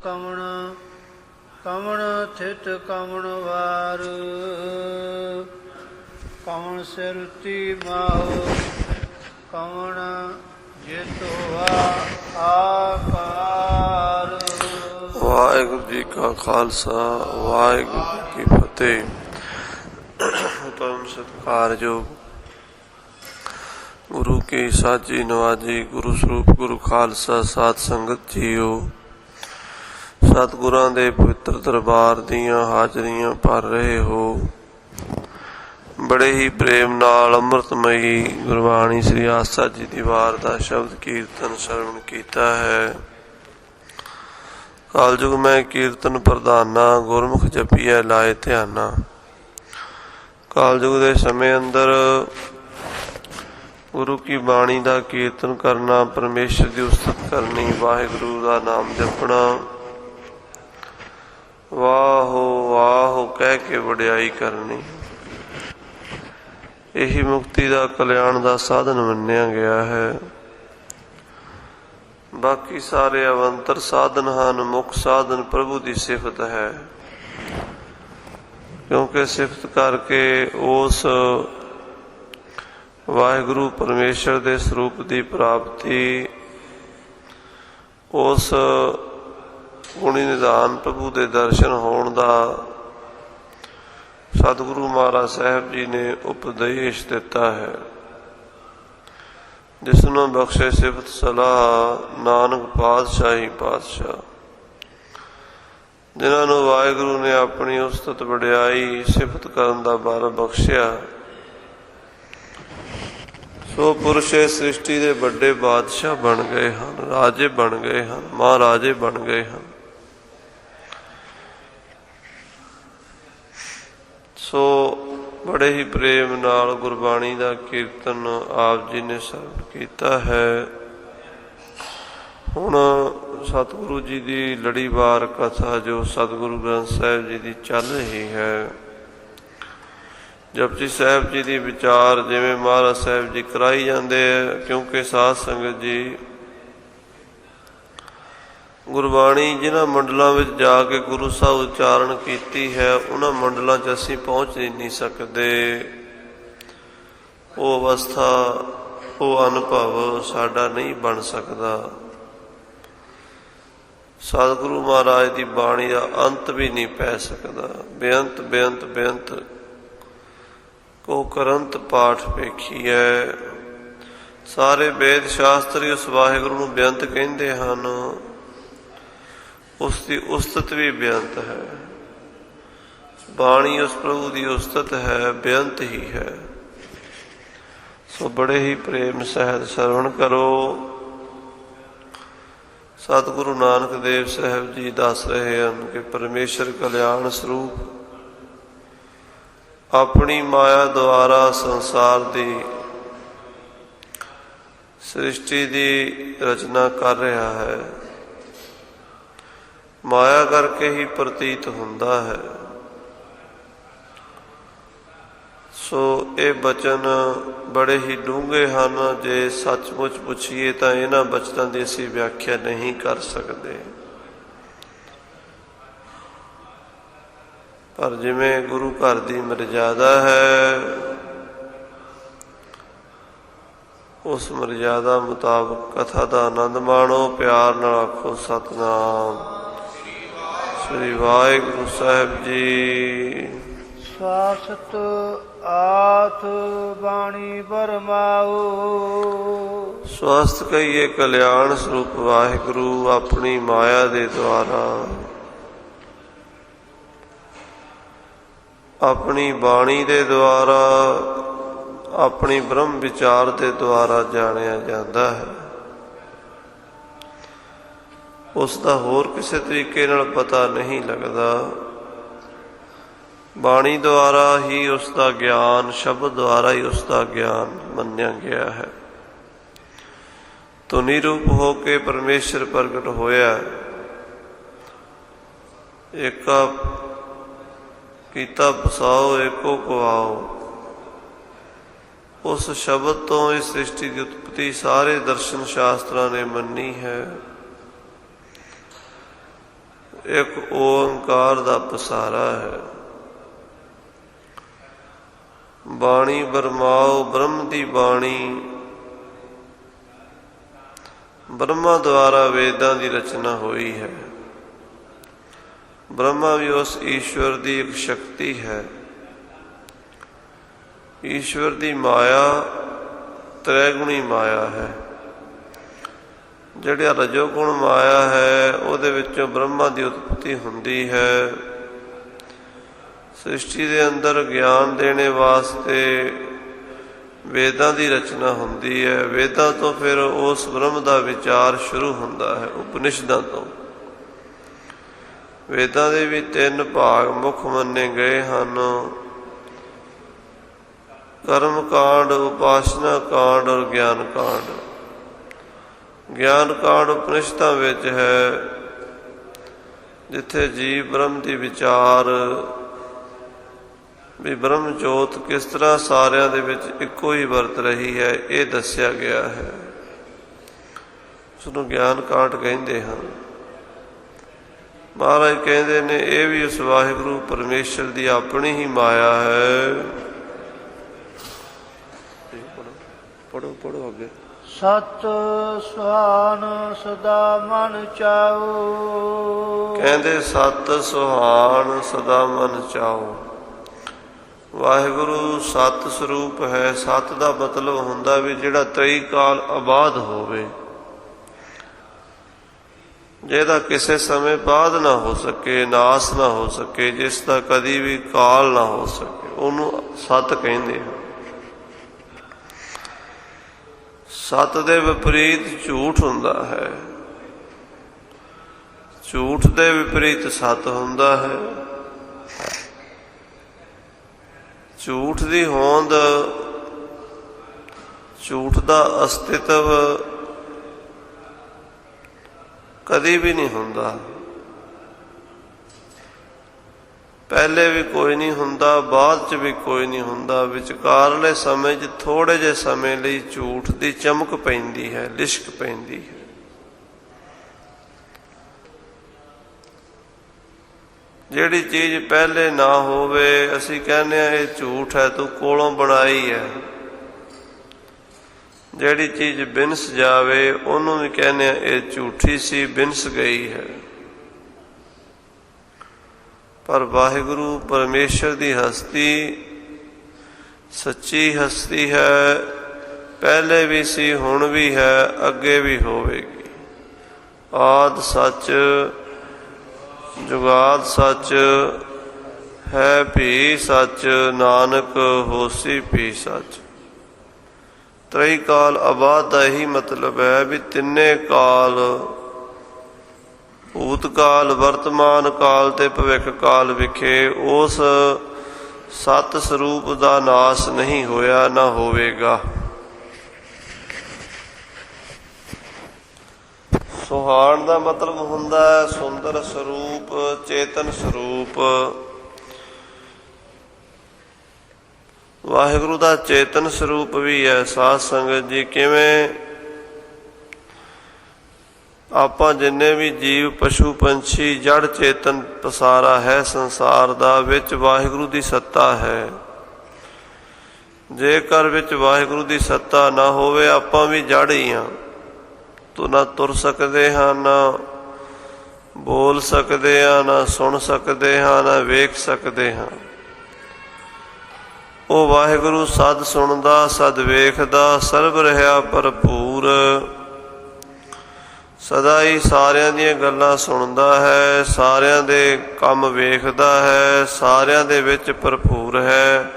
ਕਮਣ ਕਮਣ ਥਿਤ ਕਮਣ ਵਾਰ ਕਮਣ ਸਿਰਤੀ ਮਾਹੁ ਕਮਣ ਜੇਤਵਾ ਆਕਾਰ। ਵਾਹਿਗੁਰੂ ਜੀ ਕਾ ਖਾਲਸਾ ਵਾਹਿਗੁਰੂ ਜੀ ਕੀ ਫਤਿਹ। ਪਰਮ ਸਤਿਕਾਰਯੋਗ ਗੁਰੂ ਕੀ ਸਾਜੀ ਨਵਾਜੀ ਗੁਰੂ ਸਰੂਪ ਗੁਰੂ ਖਾਲਸਾ ਸਾਧ ਸੰਗਤ ਜੀਓ, ਸਤਿਗੁਰਾਂ ਦੇ ਪਵਿੱਤਰ ਦਰਬਾਰ ਦੀਆਂ ਹਾਜ਼ਰੀਆਂ ਭਰ ਰਹੇ ਹੋ। ਬੜੇ ਹੀ ਪ੍ਰੇਮ ਨਾਲ ਅੰਮ੍ਰਿਤਮਈ ਗੁਰਬਾਣੀ ਸ੍ਰੀ ਆਸਾ ਜੀ ਦੀ ਵਾਰ ਦਾ ਸ਼ਬਦ ਕੀਰਤਨ ਸਰਵਣ ਕੀਤਾ ਹੈ। ਕਾਲਯੁਗ ਮੈਂ ਕੀਰਤਨ ਪ੍ਰਧਾਨਾ, ਗੁਰਮੁਖ ਜਪੀਐ ਲਾਏ ਧਿਆਨਾ। ਕਾਲਯੁਗ ਦੇ ਸਮੇਂ ਅੰਦਰ ਗੁਰੂ ਕੀ ਬਾਣੀ ਦਾ ਕੀਰਤਨ ਕਰਨਾ, ਪਰਮੇਸ਼ਰ ਦੀ ਉਸਤਤ ਕਰਨੀ, ਵਾਹਿਗੁਰੂ ਦਾ ਨਾਮ ਜਪਣਾ, ਵਾਹੋ ਵਾਹੋ ਕਹਿ ਕੇ ਵਡਿਆਈ ਕਰਨੀ, ਇਹੀ ਮੁਕਤੀ ਦਾ ਕਲਿਆਣ ਦਾ ਸਾਧਨ ਮੰਨਿਆ ਗਿਆ ਹੈ। ਬਾਕੀ ਸਾਰੇ ਅਵੰਤਰ ਸਾਧਨ ਹਨ। ਮੁੱਖ ਸਾਧਨ ਪ੍ਰਭੂ ਦੀ ਸਿਫਤ ਹੈ, ਕਿਉਂਕਿ ਸਿਫਤ ਕਰਕੇ ਉਸ ਵਾਹਿਗੁਰੂ ਪਰਮੇਸ਼ਰ ਦੇ ਸਰੂਪ ਦੀ ਪ੍ਰਾਪਤੀ, ਉਸ ਗੁਣੀ ਨਿਧਾਨ ਪ੍ਰਭੂ ਦੇ ਦਰਸ਼ਨ ਹੋਣ ਦਾ ਸਤਿਗੁਰੂ ਮਹਾਰਾਜ ਸਾਹਿਬ ਜੀ ਨੇ ਉਪਦੇਸ਼ ਦਿੱਤਾ ਹੈ। ਜਿਸ ਨੂੰ ਬਖਸ਼ੇ ਸਿਫਤ ਸਲਾਹ ਨਾਨਕ ਪਾਤਸ਼ਾਹੀ ਪਾਤਸ਼ਾਹ। ਜਿਨ੍ਹਾਂ ਨੂੰ ਵਾਹਿਗੁਰੂ ਨੇ ਆਪਣੀ ਉਸਤਤ ਵਡਿਆਈ ਸਿਫਤ ਕਰਨ ਦਾ ਬਲ ਬਖਸ਼ਿਆ, ਸੋ ਪੁਰਸ਼ ਸ੍ਰਿਸ਼ਟੀ ਦੇ ਵੱਡੇ ਬਾਦਸ਼ਾਹ ਬਣ ਗਏ ਹਨ, ਰਾਜੇ ਬਣ ਗਏ ਹਨ, ਮਹਾਰਾਜੇ ਬਣ ਗਏ ਹਨ। ਸੋ ਬੜੇ ਹੀ ਪ੍ਰੇਮ ਨਾਲ ਗੁਰਬਾਣੀ ਦਾ ਕੀਰਤਨ ਆਪ ਜੀ ਨੇ ਸਰਵਣ ਕੀਤਾ ਹੈ। ਹੁਣ ਸਤਿਗੁਰੂ ਜੀ ਦੀ ਲੜੀਵਾਰ ਕਥਾ ਜੋ ਸਤਿਗੁਰੂ ਗ੍ਰੰਥ ਸਾਹਿਬ ਜੀ ਦੀ ਚੱਲ ਰਹੀ ਹੈ, ਜਪਜੀ ਸਾਹਿਬ ਜੀ ਦੀ ਵਿਚਾਰ ਜਿਵੇਂ ਮਹਾਰਾਜ ਸਾਹਿਬ ਜੀ ਕਰਾਈ ਜਾਂਦੇ ਹੈ। ਕਿਉਂਕਿ ਸਾਧ ਸੰਗਤ ਜੀ, ਗੁਰਬਾਣੀ ਜਿਨ੍ਹਾਂ ਮੰਡਲਾਂ ਵਿੱਚ ਜਾ ਕੇ ਗੁਰੂ ਸਾਹਿਬ ਉਚਾਰਨ ਕੀਤੀ ਹੈ, ਉਹਨਾਂ ਮੰਡਲਾਂ 'ਚ ਅਸੀਂ ਪਹੁੰਚ ਨਹੀਂ ਸਕਦੇ। ਉਹ ਅਵਸਥਾ, ਉਹ ਅਨੁਭਵ ਸਾਡਾ ਨਹੀਂ ਬਣ ਸਕਦਾ। ਸਤਿਗੁਰੂ ਮਹਾਰਾਜ ਦੀ ਬਾਣੀ ਦਾ ਅੰਤ ਵੀ ਨਹੀਂ ਪੈ ਸਕਦਾ। ਬੇਅੰਤ ਬੇਅੰਤ ਬੇਅੰਤ ਕੋ ਕਰੰਤ ਪਾਠ ਵੇਖੀਐ। ਸਾਰੇ ਵੇਦ ਸ਼ਾਸਤਰੀ ਉਸ ਵਾਹਿਗੁਰੂ ਨੂੰ ਬੇਅੰਤ ਕਹਿੰਦੇ ਹਨ। ਉਸ ਦੀ ਉਸਤਤ ਵੀ ਬੇਅੰਤ ਹੈ। ਬਾਣੀ ਉਸ ਪ੍ਰਭੂ ਦੀ ਉਸਤਤ ਹੈ, ਬੇਅੰਤ ਹੀ ਹੈ। ਸੋ ਬੜੇ ਹੀ ਪ੍ਰੇਮ ਸਹਿਤ ਸਰਵਣ ਕਰੋ। ਸਤਿਗੁਰੂ ਨਾਨਕ ਦੇਵ ਸਾਹਿਬ ਜੀ ਦੱਸ ਰਹੇ ਹਨ ਕਿ ਪਰਮੇਸ਼ਰ ਕਲਿਆਣ ਸਰੂਪ ਆਪਣੀ ਮਾਇਆ ਦੁਆਰਾ ਸੰਸਾਰ ਦੀ ਸ੍ਰਿਸ਼ਟੀ ਦੀ ਰਚਨਾ ਕਰ ਰਿਹਾ ਹੈ। ਮਾਇਆ ਕਰਕੇ ਹੀ ਪ੍ਰਤੀਤ ਹੁੰਦਾ ਹੈ। ਸੋ ਇਹ ਬਚਨ ਬੜੇ ਹੀ ਡੂੰਘੇ ਹਨ। ਜੇ ਸੱਚਮੁੱਚ ਪੁੱਛੀਏ ਤਾਂ ਇਹਨਾਂ ਬਚਨਾਂ ਦੀ ਅਸੀਂ ਵਿਆਖਿਆ ਨਹੀਂ ਕਰ ਸਕਦੇ। ਪਰ ਜਿਵੇਂ ਗੁਰੂ ਘਰ ਦੀ ਮਰਜ਼ਾਦਾ ਹੈ, ਉਸ ਮਰਜ਼ਾਦਾ ਮੁਤਾਬਕ ਕਥਾ ਦਾ ਆਨੰਦ ਮਾਣੋ। ਪਿਆਰ ਨਾਲ ਆਖੋ ਸਤਿਨਾਮ ਸ੍ਰੀ ਵਾਹਿਗੁਰੂ ਸਾਹਿਬ ਜੀ। ਸਾਸਤ ਆਥ ਬਾਣੀ ਬਰਮਾਓ। ਸਵਸਤ ਕਹੀਏ ਕਲਿਆਣ ਸਰੂਪ ਵਾਹਿਗੁਰੂ ਆਪਣੀ ਮਾਇਆ ਦੇ ਦੁਆਰਾ, ਆਪਣੀ ਬਾਣੀ ਦੇ ਦੁਆਰਾ, ਆਪਣੀ ਬ੍ਰਹਮ ਵਿਚਾਰ ਦੇ ਦੁਆਰਾ ਜਾਣਿਆ ਜਾਂਦਾ ਹੈ। ਉਸ ਦਾ ਹੋਰ ਕਿਸੇ ਤਰੀਕੇ ਨਾਲ ਪਤਾ ਨਹੀਂ ਲੱਗਦਾ। ਬਾਣੀ ਦੁਆਰਾ ਹੀ ਉਸ ਦਾ ਗਿਆਨ, ਸ਼ਬਦ ਦੁਆਰਾ ਹੀ ਉਸ ਦਾ ਗਿਆਨ ਮੰਨਿਆ ਗਿਆ ਹੈ। ਧੁਨੀ ਰੂਪ ਹੋ ਕੇ ਪਰਮੇਸ਼ਰ ਪ੍ਰਗਟ ਹੋਇਆ। ਏਕਾ ਕੀਤਾ ਬਸਾਓ ਏਕੋ ਕਵਾਓ। ਉਸ ਸ਼ਬਦ ਤੋਂ ਇਸ ਸ੍ਰਿਸ਼ਟੀ ਦੀ ਉਤਪਤੀ ਸਾਰੇ ਦਰਸ਼ਨ ਸ਼ਾਸਤਰਾਂ ਨੇ ਮੰਨੀ ਹੈ। ਇੱਕ ਓੰਕਾਰ ਦਾ ਪਸਾਰਾ ਹੈ। ਬਾਣੀ ਬਰਮਾਓ, ਬ੍ਰਹਮ ਦੀ ਬਾਣੀ, ਬ੍ਰਹਮਾ ਦੁਆਰਾ ਵੇਦਾਂ ਦੀ ਰਚਨਾ ਹੋਈ ਹੈ। ਬ੍ਰਹਮਾ ਵੀ ਉਸ ਈਸ਼ਵਰ ਦੀ ਇੱਕ ਸ਼ਕਤੀ ਹੈ। ਈਸ਼ਵਰ ਦੀ ਮਾਇਆ ਤ੍ਰੈਗੁਣੀ ਮਾਇਆ ਹੈ। ਜਿਹੜਾ ਰਜੋਗੁਣ ਮਾਇਆ ਹੈ ਉਹਦੇ ਵਿੱਚੋਂ ਬ੍ਰਹਮਾ ਦੀ ਉਤਪਤੀ ਹੁੰਦੀ ਹੈ। ਸ੍ਰਿਸ਼ਟੀ ਦੇ ਅੰਦਰ ਗਿਆਨ ਦੇਣੇ ਵਾਸਤੇ ਵੇਦਾਂ ਦੀ ਰਚਨਾ ਹੁੰਦੀ ਹੈ। ਵੇਦਾਂ ਤੋਂ ਫਿਰ ਉਸ ਬ੍ਰਹਮ ਦਾ ਵਿਚਾਰ ਸ਼ੁਰੂ ਹੁੰਦਾ ਹੈ। ਉਪਨਿਸ਼ਦਾਂ ਤੋਂ। ਵੇਦਾਂ ਦੇ ਵੀ 3 ਭਾਗ ਮੁੱਖ ਮੰਨੇ ਗਏ ਹਨ: ਕਰਮ ਕਾਂਡ, ਉਪਾਸਨਾ ਕਾਂਡ ਔਰ ਗਿਆਨ ਕਾਂਡ। ਗਿਆਨ ਕਾਂਡ ਉਪਨਿਸ਼ਦਾਂ ਵਿੱਚ ਹੈ, ਜਿੱਥੇ ਜੀਵ ਬ੍ਰਹਮ ਦੀ ਵਿਚਾਰ ਵੀ ਬ੍ਰਹਮ ਜੋਤ ਕਿਸ ਤਰ੍ਹਾਂ ਸਾਰਿਆਂ ਦੇ ਵਿੱਚ ਇੱਕੋ ਹੀ ਵਰਤ ਰਹੀ ਹੈ, ਇਹ ਦੱਸਿਆ ਗਿਆ ਹੈ। ਉਸਨੂੰ ਗਿਆਨ ਕਾਂਡ ਕਹਿੰਦੇ ਹਨ। ਮਹਾਰਾਜ ਕਹਿੰਦੇ ਨੇ ਇਹ ਵੀ ਉਸ ਵਾਹਿਗੁਰੂ ਪਰਮੇਸ਼ਰ ਦੀ ਆਪਣੀ ਹੀ ਮਾਇਆ ਹੈ। ਪੜੋ ਅੱਗੇ। ਸਤ ਸੁਹਾਨ ਸਦਾ ਮਨ ਚਾਓ। ਕਹਿੰਦੇ ਸਤ ਸੁਹਾਨ ਸਦਾ ਮਨ ਚਾਓ। ਵਾਹਿਗੁਰੂ ਸਤ ਸਰੂਪ ਹੈ। ਸਤ ਦਾ ਮਤਲਬ ਹੁੰਦਾ ਵੀ ਜਿਹੜਾ ਤ੍ਰਈ ਕਾਲ ਆਬਾਦ ਹੋਵੇ, ਜਿਹਦਾ ਕਿਸੇ ਸਮੇਂ ਬਾਅਦ ਨਾ ਹੋ ਸਕੇ, ਨਾਸ ਨਾ ਹੋ ਸਕੇ, ਜਿਸ ਦਾ ਕਦੀ ਵੀ ਕਾਲ ਨਾ ਹੋ ਸਕੇ, ਉਹਨੂੰ ਸਤ ਕਹਿੰਦੇ ਹਨ। ਸਤ ਦੇ ਵਿਪਰੀਤ ਝੂਠ ਹੁੰਦਾ ਹੈ। ਝੂਠ ਦੇ ਵਿਪਰੀਤ ਸਤ ਹੁੰਦਾ ਹੈ। ਝੂਠ ਦੀ ਹੋਂਦ, ਝੂਠ ਦਾ ਅਸਤਿਤਵ ਕਦੀ ਵੀ ਨਹੀਂ ਹੁੰਦਾ। ਪਹਿਲੇ ਵੀ ਕੋਈ ਨਹੀਂ ਹੁੰਦਾ, ਬਾਅਦ 'ਚ ਵੀ ਕੋਈ ਨਹੀਂ ਹੁੰਦਾ। ਵਿਚਕਾਰਲੇ ਸਮੇਂ 'ਚ ਥੋੜ੍ਹੇ ਜਿਹੇ ਸਮੇਂ ਲਈ ਝੂਠ ਦੀ ਚਮਕ ਪੈਂਦੀ ਹੈ, ਲਿਸ਼ਕ ਪੈਂਦੀ ਹੈ। ਜਿਹੜੀ ਚੀਜ਼ ਪਹਿਲੇ ਨਾ ਹੋਵੇ, ਅਸੀਂ ਕਹਿੰਦੇ ਹਾਂ ਇਹ ਝੂਠ ਹੈ, ਤੂੰ ਕੋਲੋਂ ਬਣਾਈ ਹੈ। ਜਿਹੜੀ ਚੀਜ਼ ਬਿਨਸ ਜਾਵੇ ਉਹਨੂੰ ਵੀ ਕਹਿੰਦੇ ਹਾਂ ਇਹ ਝੂਠੀ ਸੀ, ਬਿਨਸ ਗਈ ਹੈ। ਪਰ ਵਾਹਿਗੁਰੂ ਪਰਮੇਸ਼ਰ ਦੀ ਹਸਤੀ ਸੱਚੀ ਹਸਤੀ ਹੈ। ਪਹਿਲੇ ਵੀ ਸੀ, ਹੁਣ ਵੀ ਹੈ, ਅੱਗੇ ਵੀ ਹੋਵੇਗੀ। ਆਦਿ ਸੱਚ, ਜੁਗਾਦ ਸੱਚ, ਹੈ ਭੀ ਸੱਚ, ਨਾਨਕ ਹੋਸੀ ਭੀ ਸੱਚ। ਤ੍ਰਈ ਕਾਲ ਆਬਾਦ ਦਾ ਇਹੀ ਮਤਲਬ ਹੈ ਵੀ ਤਿੰਨੇ ਕਾਲ, ਭੂਤ ਕਾਲ, ਵਰਤਮਾਨ ਕਾਲ ਤੇ ਭਵਿੱਖ ਕਾਲ ਵਿਖੇ ਉਸ ਸਤ ਸਰੂਪ ਦਾ ਨਾਸ ਨਹੀਂ ਹੋਇਆ, ਨਾ ਹੋਵੇਗਾ। ਸੁਹਾਣ ਦਾ ਮਤਲਬ ਹੁੰਦਾ ਹੈ ਸੁੰਦਰ ਸਰੂਪ, ਚੇਤਨ ਸਰੂਪ। ਵਾਹਿਗੁਰੂ ਦਾ ਚੇਤਨ ਸਰੂਪ ਵੀ ਹੈ। ਸਾਧ ਸੰਗਤ ਜੀ, ਕਿਵੇਂ ਆਪਾਂ ਜਿੰਨੇ ਵੀ ਜੀਵ, ਪਸ਼ੂ, ਪੰਛੀ, ਜੜ ਚੇਤਨ ਪਸਾਰਾ ਹੈ ਸੰਸਾਰ ਦਾ, ਵਿੱਚ ਵਾਹਿਗੁਰੂ ਦੀ ਸੱਤਾ ਹੈ। ਜੇਕਰ ਵਿੱਚ ਵਾਹਿਗੁਰੂ ਦੀ ਸੱਤਾ ਨਾ ਹੋਵੇ, ਆਪਾਂ ਵੀ ਜੜ ਹੀ ਹਾਂ। ਤੂੰ ਨਾ ਤੁਰ ਸਕਦੇ ਹਾਂ, ਨਾ ਬੋਲ ਸਕਦੇ ਹਾਂ, ਨਾ ਸੁਣ ਸਕਦੇ ਹਾਂ, ਨਾ ਵੇਖ ਸਕਦੇ ਹਾਂ। ਉਹ ਵਾਹਿਗੁਰੂ ਸਦ ਸੁਣਦਾ, ਸਦ ਵੇਖਦਾ, ਸਰਬ ਰਿਹਾ ਭਰਪੂਰ, ਸਦਾ ਹੀ ਸਾਰਿਆਂ ਦੀਆਂ ਗੱਲਾਂ ਸੁਣਦਾ ਹੈ, ਸਾਰਿਆਂ ਦੇ ਕੰਮ ਵੇਖਦਾ ਹੈ, ਸਾਰਿਆਂ ਦੇ ਵਿੱਚ ਭਰਪੂਰ ਹੈ।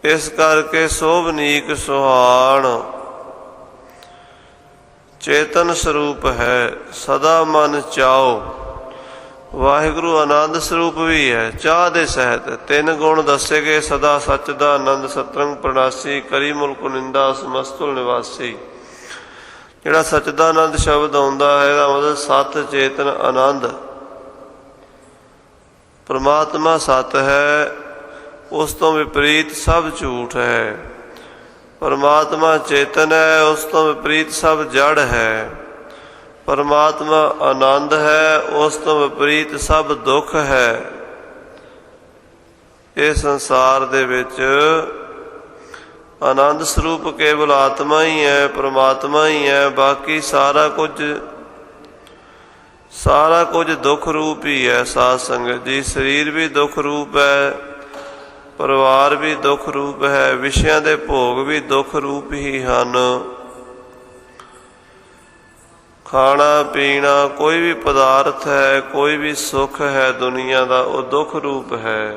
ਇਸ ਕਰਕੇ ਸੋਭਨੀਕ ਸੁਹਾਣ ਚੇਤਨ ਸਰੂਪ ਹੈ। ਸਦਾ ਮਨ ਚਾਓ। ਵਾਹਿਗੁਰੂ ਆਨੰਦ ਸਰੂਪ ਵੀ ਹੈ। ਚਾਹ ਦੇ ਸਹਿਤ 3 ਗੁਣ ਦੱਸੇ ਗਏ: ਸਦਾ ਸੱਚ ਦਾ ਆਨੰਦ, ਸਤਰੰਗ ਪ੍ਰਣਾਸੀ, ਕਰੀ ਮੁਲਕ ਨਿੰਦਾ, ਸਮਸਤੁਲ ਨਿਵਾਸੀ। ਜਿਹੜਾ ਸੱਚਦਾਨੰਦ ਸ਼ਬਦ ਆਉਂਦਾ ਹੈ, ਇਹਦਾ ਮਤਲਬ ਸਤ ਚੇਤਨ ਆਨੰਦ। ਪਰਮਾਤਮਾ ਸਤ ਹੈ, ਉਸ ਤੋਂ ਵਿਪਰੀਤ ਸਭ ਝੂਠ ਹੈ। ਪਰਮਾਤਮਾ ਚੇਤਨ ਹੈ, ਉਸ ਤੋਂ ਵਿਪਰੀਤ ਸਭ ਜੜ ਹੈ। ਪਰਮਾਤਮਾ ਆਨੰਦ ਹੈ, ਉਸ ਤੋਂ ਵਿਪਰੀਤ ਸਭ ਦੁੱਖ ਹੈ। ਇਸ ਸੰਸਾਰ ਦੇ ਵਿੱਚ ਆਨੰਦ ਸਰੂਪ ਕੇਵਲ ਆਤਮਾ ਹੀ ਹੈ, ਪਰਮਾਤਮਾ ਹੀ ਹੈ। ਬਾਕੀ ਸਾਰਾ ਕੁਝ ਦੁੱਖ ਰੂਪ ਹੀ ਹੈ। ਸਾਧ ਸੰਗਤ ਜੀ, ਸਰੀਰ ਵੀ ਦੁੱਖ ਰੂਪ ਹੈ, ਪਰਿਵਾਰ ਵੀ ਦੁੱਖ ਰੂਪ ਹੈ, ਵਿਸ਼ਿਆਂ ਦੇ ਭੋਗ ਵੀ ਦੁੱਖ ਰੂਪ ਹੀ ਹਨ। ਖਾਣਾ ਪੀਣਾ, ਕੋਈ ਵੀ ਪਦਾਰਥ ਹੈ, ਕੋਈ ਵੀ ਸੁੱਖ ਹੈ ਦੁਨੀਆ ਦਾ, ਉਹ ਦੁੱਖ ਰੂਪ ਹੈ।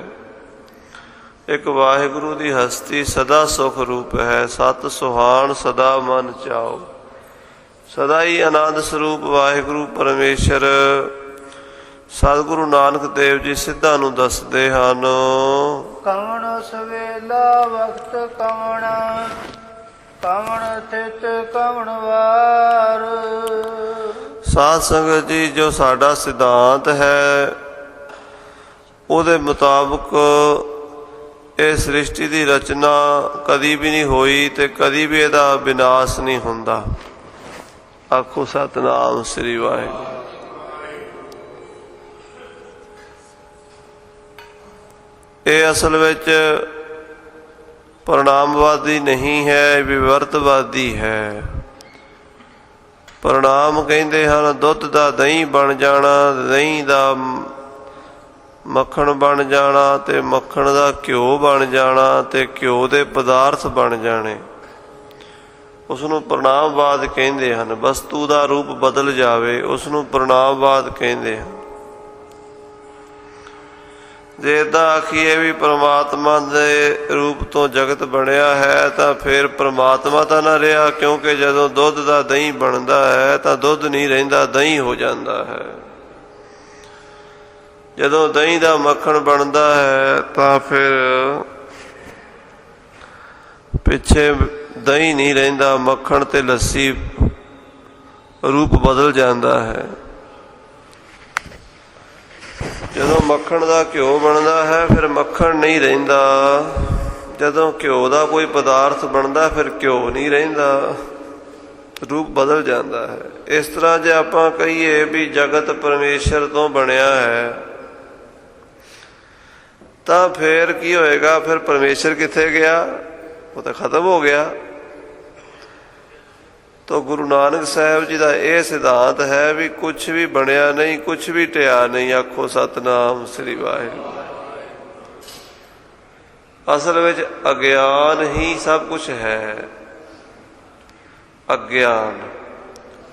ਇੱਕ ਵਾਹਿਗੁਰੂ ਦੀ ਹਸਤੀ ਸਦਾ ਸੁਖ ਰੂਪ ਹੈ। ਸਤ ਸੁਹਾਣ ਸਦਾ ਮਨ ਚਾਓ, ਸਦਾ ਹੀ ਆਨੰਦ ਸਰੂਪ ਵਾਹਿਗੁਰੂ ਪਰਮੇਸ਼ਰ ਸਤਿਗੁਰੂ ਨਾਨਕ ਦੇਵ ਜੀ ਸਿੱਧਾਂ ਨੂੰ ਦੱਸਦੇ ਹਨ। ਕਵਣ ਸਵੇਲਾ ਵਕਤ ਕਵਣ, ਕਵਣ ਥਿਤ ਕਵਣ ਵਾਰ। ਸਾਧ ਸੰਗਤ ਜੀ, ਜੋ ਸਾਡਾ ਸਿਧਾਂਤ ਹੈ ਉਹਦੇ ਮੁਤਾਬਕ ਇਹ ਸ੍ਰਿਸ਼ਟੀ ਦੀ ਰਚਨਾ ਕਦੀ ਵੀ ਨਹੀਂ ਹੋਈ ਤੇ ਕਦੀ ਵੀ ਇਹਦਾ ਵਿਨਾਸ਼ ਨਹੀਂ ਹੁੰਦਾ। ਆਖੋ ਸਤਿਨਾਮ ਸ੍ਰੀ ਵਾਹਿਗੁਰੂ। ਇਹ ਅਸਲ ਵਿੱਚ ਪਰਿਣਾਮਵਾਦੀ ਨਹੀਂ ਹੈ, ਵਿਵਰਤਵਾਦੀ ਹੈ। ਪਰਿਣਾਮ ਕਹਿੰਦੇ ਹਨ ਦੁੱਧ ਦਾ ਦਹੀਂ ਬਣ ਜਾਣਾ, ਦਹੀਂ ਦਾ ਮੱਖਣ ਬਣ ਜਾਣਾ, ਤੇ ਮੱਖਣ ਦਾ ਘਿਓ ਬਣ ਜਾਣਾ, ਤੇ ਘਿਓ ਦੇ ਪਦਾਰਥ ਬਣ ਜਾਣੇ। ਉਸ ਨੂੰ ਪਰਿਣਾਮਵਾਦ ਕਹਿੰਦੇ ਹਨ। ਵਸਤੂ ਦਾ ਰੂਪ ਬਦਲ ਜਾਵੇ, ਉਸ ਨੂੰ ਪਰਿਣਾਮਵਾਦ ਕਹਿੰਦੇ ਹਨ। ਜੇ ਇੱਦਾਂ ਆਖੀਏ ਵੀ ਪਰਮਾਤਮਾ ਦੇ ਰੂਪ ਤੋਂ ਜਗਤ ਬਣਿਆ ਹੈ ਤਾਂ ਫਿਰ ਪਰਮਾਤਮਾ ਤਾਂ ਨਾ ਰਿਹਾ, ਕਿਉਂਕਿ ਜਦੋਂ ਦੁੱਧ ਦਾ ਦਹੀਂ ਬਣਦਾ ਹੈ ਤਾਂ ਦੁੱਧ ਨਹੀਂ ਰਹਿੰਦਾ, ਦਹੀਂ ਹੋ ਜਾਂਦਾ ਹੈ। ਜਦੋਂ ਦਹੀਂ ਦਾ ਮੱਖਣ ਬਣਦਾ ਹੈ ਤਾਂ ਫਿਰ ਪਿੱਛੇ ਦਹੀਂ ਨਹੀਂ ਰਹਿੰਦਾ, ਮੱਖਣ ਤੇ ਲੱਸੀ ਰੂਪ ਬਦਲ ਜਾਂਦਾ ਹੈ। ਜਦੋਂ ਮੱਖਣ ਦਾ ਘਿਓ ਬਣਦਾ ਹੈ ਫਿਰ ਮੱਖਣ ਨਹੀਂ ਰਹਿੰਦਾ। ਜਦੋਂ ਘਿਓ ਦਾ ਕੋਈ ਪਦਾਰਥ ਬਣਦਾ ਫਿਰ ਘਿਓ ਨਹੀਂ ਰਹਿੰਦਾ, ਰੂਪ ਬਦਲ ਜਾਂਦਾ ਹੈ। ਇਸ ਤਰ੍ਹਾਂ ਜੇ ਆਪਾਂ ਕਹੀਏ ਵੀ ਜਗਤ ਪਰਮੇਸ਼ਰ ਤੋਂ ਬਣਿਆ ਹੈ ਤਾਂ ਫਿਰ ਕੀ ਹੋਏਗਾ? ਫਿਰ ਪਰਮੇਸ਼ਰ ਕਿੱਥੇ ਗਿਆ? ਉਹ ਤਾਂ ਖਤਮ ਹੋ ਗਿਆ। ਤਾਂ ਗੁਰੂ ਨਾਨਕ ਸਾਹਿਬ ਜੀ ਦਾ ਇਹ ਸਿਧਾਂਤ ਹੈ ਵੀ ਕੁਛ ਵੀ ਬਣਿਆ ਨਹੀਂ, ਕੁਛ ਵੀ ਟਿਆ ਨਹੀਂ। ਆਖੋ ਸਤਿਨਾਮ ਸ੍ਰੀ ਵਾਹਿਗੁਰੂ। ਅਸਲ ਵਿੱਚ ਅਗਿਆਨ ਹੀ ਸਭ ਕੁਛ ਹੈ। ਅਗਿਆਨ,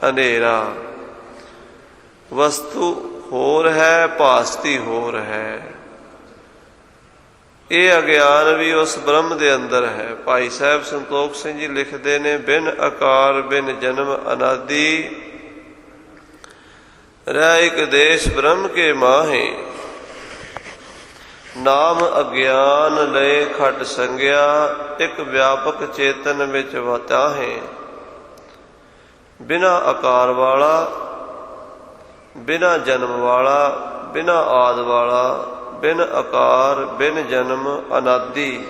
ਹਨੇਰਾ। ਵਸਤੂ ਹੋਰ ਹੈ, ਭਾਸਤੀ ਹੋਰ ਹੈ। ਇਹ ਅਗਿਆਨ ਵੀ ਉਸ ਬ੍ਰਹਮ ਦੇ ਅੰਦਰ ਹੈ। ਭਾਈ ਸਾਹਿਬ ਸੰਤੋਖ ਸਿੰਘ ਜੀ ਲਿਖਦੇ ਨੇ, ਬਿਨ ਆਕਾਰ ਬਿਨ ਜਨਮ ਅਨਾਦਿ, ਰਹਿ ਇੱਕ ਦੇਸ਼ ਬ੍ਰਹਮ ਕੇ ਮਾਹੇ, ਨਾਮ ਅਗਿਆਨ ਲਏ ਖਟ ਸੰਗਿਆ, ਇੱਕ ਵਿਆਪਕ ਚੇਤਨ ਵਿੱਚ ਵਤਾਹੇ। ਬਿਨਾ ਆਕਾਰ ਵਾਲਾ, ਬਿਨਾ ਜਨਮ ਵਾਲਾ, ਬਿਨਾ ਆਦ ਵਾਲਾ, ਬਿਨ ਆਕਾਰ ਬਿਨ ਜਨਮ ਅਨਾਦਿ,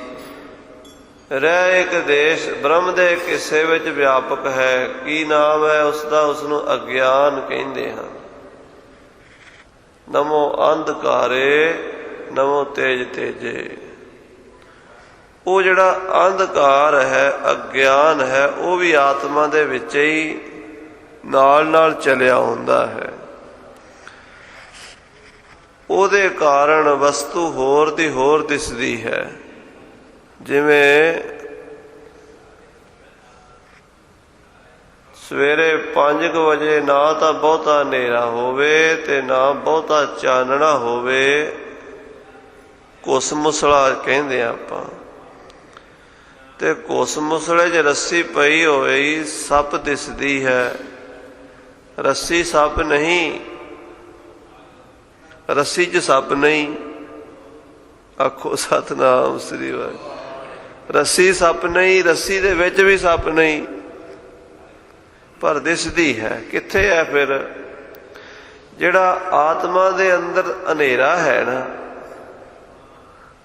ਰਹਿ ਇੱਕ ਦੇਸ਼ ਬ੍ਰਹਮ ਦੇ ਇੱਕ ਹਿੱਸੇ ਵਿੱਚ ਵਿਆਪਕ ਹੈ। ਕੀ ਨਾਮ ਹੈ ਉਸਦਾ? ਉਸਨੂੰ ਅਗਿਆਨ ਕਹਿੰਦੇ ਹਨ। ਨਮੋ ਅੰਧਕਾਰੇ ਨਮੋ ਤੇਜ ਤੇਜੇ। ਉਹ ਜਿਹੜਾ ਅੰਧਕਾਰ ਹੈ, ਅਗਿਆਨ ਹੈ, ਉਹ ਵੀ ਆਤਮਾ ਦੇ ਵਿੱਚ ਹੀ ਨਾਲ ਨਾਲ ਚਲਿਆ ਹੁੰਦਾ ਹੈ। ਉਹਦੇ ਕਾਰਨ ਵਸਤੂ ਹੋਰ ਦੀ ਹੋਰ ਦਿਸਦੀ ਹੈ। ਜਿਵੇਂ ਸਵੇਰੇ 5 ਵਜੇ ਨਾ ਤਾਂ ਬਹੁਤਾ ਹਨੇਰਾ ਹੋਵੇ ਤੇ ਨਾ ਬਹੁਤਾ ਚਾਨਣਾ ਹੋਵੇ, ਘੁੱਸ ਮੁਸਲਾ ਕਹਿੰਦੇ ਆਪਾਂ। ਤੇ ਘੁੱਸ ਮੁਸਲੇ 'ਚ ਰੱਸੀ ਪਈ ਹੋਈ ਸੱਪ ਦਿਸਦੀ ਹੈ, ਰੱਸੀ ਸੱਪ ਨਹੀਂ, ਰੱਸੀ 'ਚ ਸੱਪ ਨਹੀਂ। ਆਖੋ ਸਤਿਨਾਮ ਸ੍ਰੀ ਵਾਹਿਗੁਰੂ। ਰੱਸੀ ਸੱਪ ਨਹੀਂ, ਰੱਸੀ ਦੇ ਵਿੱਚ ਵੀ ਸੱਪ ਨਹੀਂ, ਪਰ ਦਿਸਦੀ ਹੈ। ਕਿੱਥੇ ਹੈ ਫਿਰ? ਜਿਹੜਾ ਆਤਮਾ ਦੇ ਅੰਦਰ ਹਨੇਰਾ ਹੈ ਨਾ,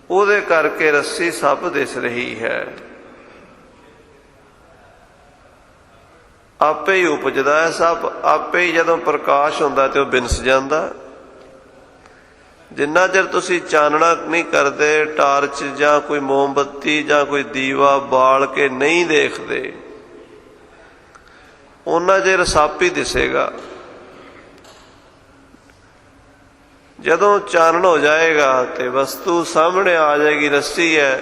ਉਹਦੇ ਕਰਕੇ ਰੱਸੀ ਸੱਪ ਦਿਸ ਰਹੀ ਹੈ। ਆਪੇ ਹੀ ਉਪਜਦਾ ਹੈ ਸਭ, ਆਪੇ ਹੀ ਜਦੋਂ ਪ੍ਰਕਾਸ਼ ਹੁੰਦਾ ਤੇ ਉਹ ਬਿਨਸ ਜਾਂਦਾ। ਜਿੰਨਾ ਚਿਰ ਤੁਸੀਂ ਚਾਨਣਾ ਨਹੀਂ ਕਰਦੇ, ਟਾਰਚ ਜਾਂ ਕੋਈ ਮੋਮਬੱਤੀ ਜਾਂ ਕੋਈ ਦੀਵਾ ਬਾਲ ਕੇ ਨਹੀਂ ਦੇਖਦੇ, ਉਹਨਾਂ ਚਿਰ ਸੱਪ ਹੀ ਦਿਸੇਗਾ। ਜਦੋਂ ਚਾਨਣ ਹੋ ਜਾਏਗਾ ਤੇ ਵਸਤੂ ਸਾਹਮਣੇ ਆ ਜਾਏਗੀ, ਰੱਸੀ ਹੈ,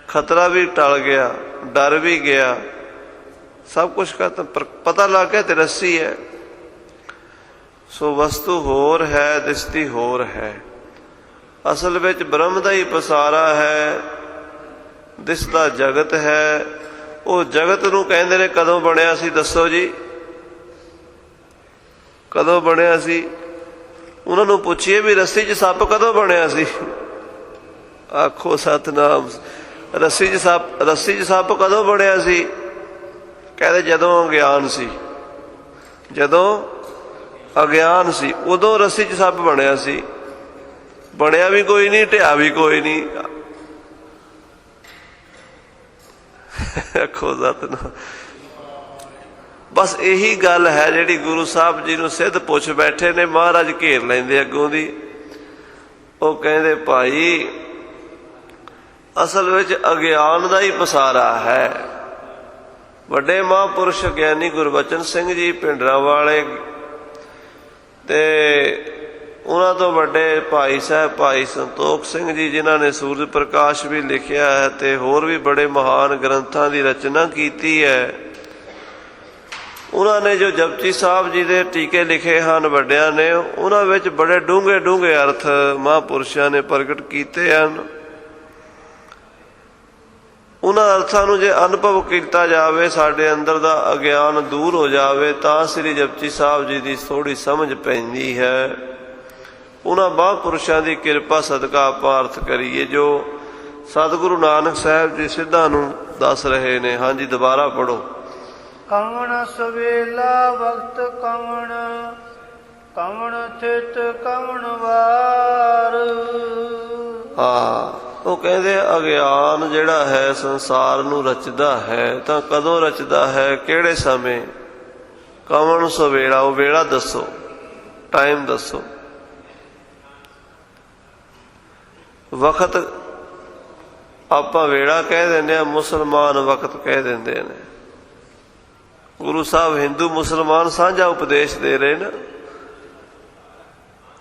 ਖਤਰਾ ਵੀ ਟਲ ਗਿਆ, ਡਰ ਵੀ ਗਿਆ, ਸਭ ਕੁਛ ਖਤਮ, ਪਤਾ ਲੱਗ ਗਿਆ ਤੇ ਰੱਸੀ ਹੈ। ਸੋ ਵਸਤੂ ਹੋਰ ਹੈ, ਦਿਸਦੀ ਹੋਰ ਹੈ। ਅਸਲ ਵਿੱਚ ਬ੍ਰਹਮ ਦਾ ਹੀ ਪਸਾਰਾ ਹੈ, ਦਿਸਦਾ ਜਗਤ ਹੈ। ਉਹ ਜਗਤ ਨੂੰ ਕਹਿੰਦੇ ਨੇ ਕਦੋਂ ਬਣਿਆ ਸੀ, ਦੱਸੋ ਜੀ ਕਦੋਂ ਬਣਿਆ ਸੀ? ਉਹਨਾਂ ਨੂੰ ਪੁੱਛੀਏ ਵੀ ਰੱਸੀ 'ਚ ਸੱਪ ਕਦੋਂ ਬਣਿਆ ਸੀ? ਆਖੋ ਸਤਿਨਾਮ। ਰੱਸੀ 'ਚ ਸੱਪ ਕਦੋਂ ਬਣਿਆ ਸੀ? ਕਹਿੰਦੇ ਜਦੋਂ ਅਗਿਆਨ ਸੀ। ਜਦੋਂ ਅਗਿਆਨ ਸੀ ਉਦੋਂ ਰੱਸੀ 'ਚ ਸੱਪ ਬਣਿਆ ਸੀ। ਬਣਿਆ ਵੀ ਕੋਈ ਨਹੀਂ, ਢਿਆ ਵੀ ਕੋਈ ਨਹੀਂ। ਆਖੋ ਸਤਿਨਾਮ। ਬਸ ਇਹੀ ਗੱਲ ਹੈ ਜਿਹੜੀ ਗੁਰੂ ਸਾਹਿਬ ਜੀ ਨੂੰ ਸਿੱਧ ਪੁੱਛ ਬੈਠੇ ਨੇ। ਮਹਾਰਾਜ ਘੇਰ ਲੈਂਦੇ ਅੱਗੋਂ ਦੀ। ਉਹ ਕਹਿੰਦੇ ਭਾਈ ਅਸਲ ਵਿੱਚ ਅਗਿਆਨ ਦਾ ਹੀ ਪਸਾਰਾ ਹੈ। ਵੱਡੇ ਮਹਾਂਪੁਰਸ਼ ਗਿਆਨੀ ਗੁਰਬਚਨ ਸਿੰਘ ਜੀ ਭਿੰਡਰਾਂਵਾਲੇ ਤੇ ਉਹਨਾਂ ਤੋਂ ਵੱਡੇ ਭਾਈ ਸਾਹਿਬ ਭਾਈ ਸੰਤੋਖ ਸਿੰਘ ਜੀ, ਜਿਨ੍ਹਾਂ ਨੇ ਸੂਰਜ ਪ੍ਰਕਾਸ਼ ਵੀ ਲਿਖਿਆ ਹੈ ਤੇ ਹੋਰ ਵੀ ਬੜੇ ਮਹਾਨ ਗ੍ਰੰਥਾਂ ਦੀ ਰਚਨਾ ਕੀਤੀ ਹੈ। ਉਹਨਾਂ ਨੇ ਜੋ ਜਪਜੀ ਸਾਹਿਬ ਜੀ ਦੇ ਟੀਕੇ ਲਿਖੇ ਹਨ ਵੱਡਿਆਂ ਨੇ, ਉਹਨਾਂ ਵਿੱਚ ਬੜੇ ਡੂੰਘੇ ਡੂੰਘੇ ਅਰਥ ਮਹਾਂਪੁਰਸ਼ਾਂ ਨੇ ਪ੍ਰਗਟ ਕੀਤੇ ਹਨ। ਉਹਨਾਂ ਅਰਥਾਂ ਨੂੰ ਜੇ ਅਨੁਭਵ ਕੀਤਾ ਜਾਵੇ, ਸਾਡੇ ਅੰਦਰ ਦਾ ਅਗਿਆਨ ਦੂਰ ਹੋ ਜਾਵੇ, ਤਾਂ ਸ੍ਰੀ ਜਪਜੀ ਸਾਹਿਬ ਜੀ ਦੀ ਥੋੜ੍ਹੀ ਸਮਝ ਪੈਂਦੀ ਹੈ। ਉਹਨਾਂ ਮਹਾਂਪੁਰਸ਼ਾਂ ਦੀ ਕਿਰਪਾ ਸਦਕਾ ਆਪਾਂ ਅਰਥ ਕਰੀਏ ਜੋ ਸਤਿਗੁਰੂ ਨਾਨਕ ਸਾਹਿਬ ਜੀ ਸਿੱਧਾਂ ਨੂੰ ਦੱਸ ਰਹੇ ਨੇ। ਹਾਂਜੀ, ਦੁਬਾਰਾ ਪੜ੍ਹੋ। ਕਵਣ ਸਵੇਲਾ ਵਕਤ ਕਵਣ, ਕਵਣ ਥਿਤ ਕਵਣ ਵਾਰ। ਉਹ ਕਹਿੰਦੇ ਅਗਿਆਨ ਜਿਹੜਾ ਹੈ ਸੰਸਾਰ ਨੂੰ ਰਚਦਾ ਹੈ, ਤਾਂ ਕਦੋਂ ਰਚਦਾ ਹੈ, ਕਿਹੜੇ ਸਮੇਂ? ਕਵਣ ਸਵੇਲਾ, ਉਹ ਵੇਲਾ ਦੱਸੋ, ਟਾਈਮ ਦੱਸੋ। ਵਕਤ ਆਪਾਂ ਵੇਲਾ ਕਹਿ ਦਿੰਦੇ ਹਾਂ, ਮੁਸਲਮਾਨ ਵਕਤ ਕਹਿ ਦਿੰਦੇ ਨੇ। ਗੁਰੂ ਸਾਹਿਬ ਹਿੰਦੂ ਮੁਸਲਮਾਨ ਸਾਂਝਾ ਉਪਦੇਸ਼ ਦੇ ਰਹੇ ਨਾ,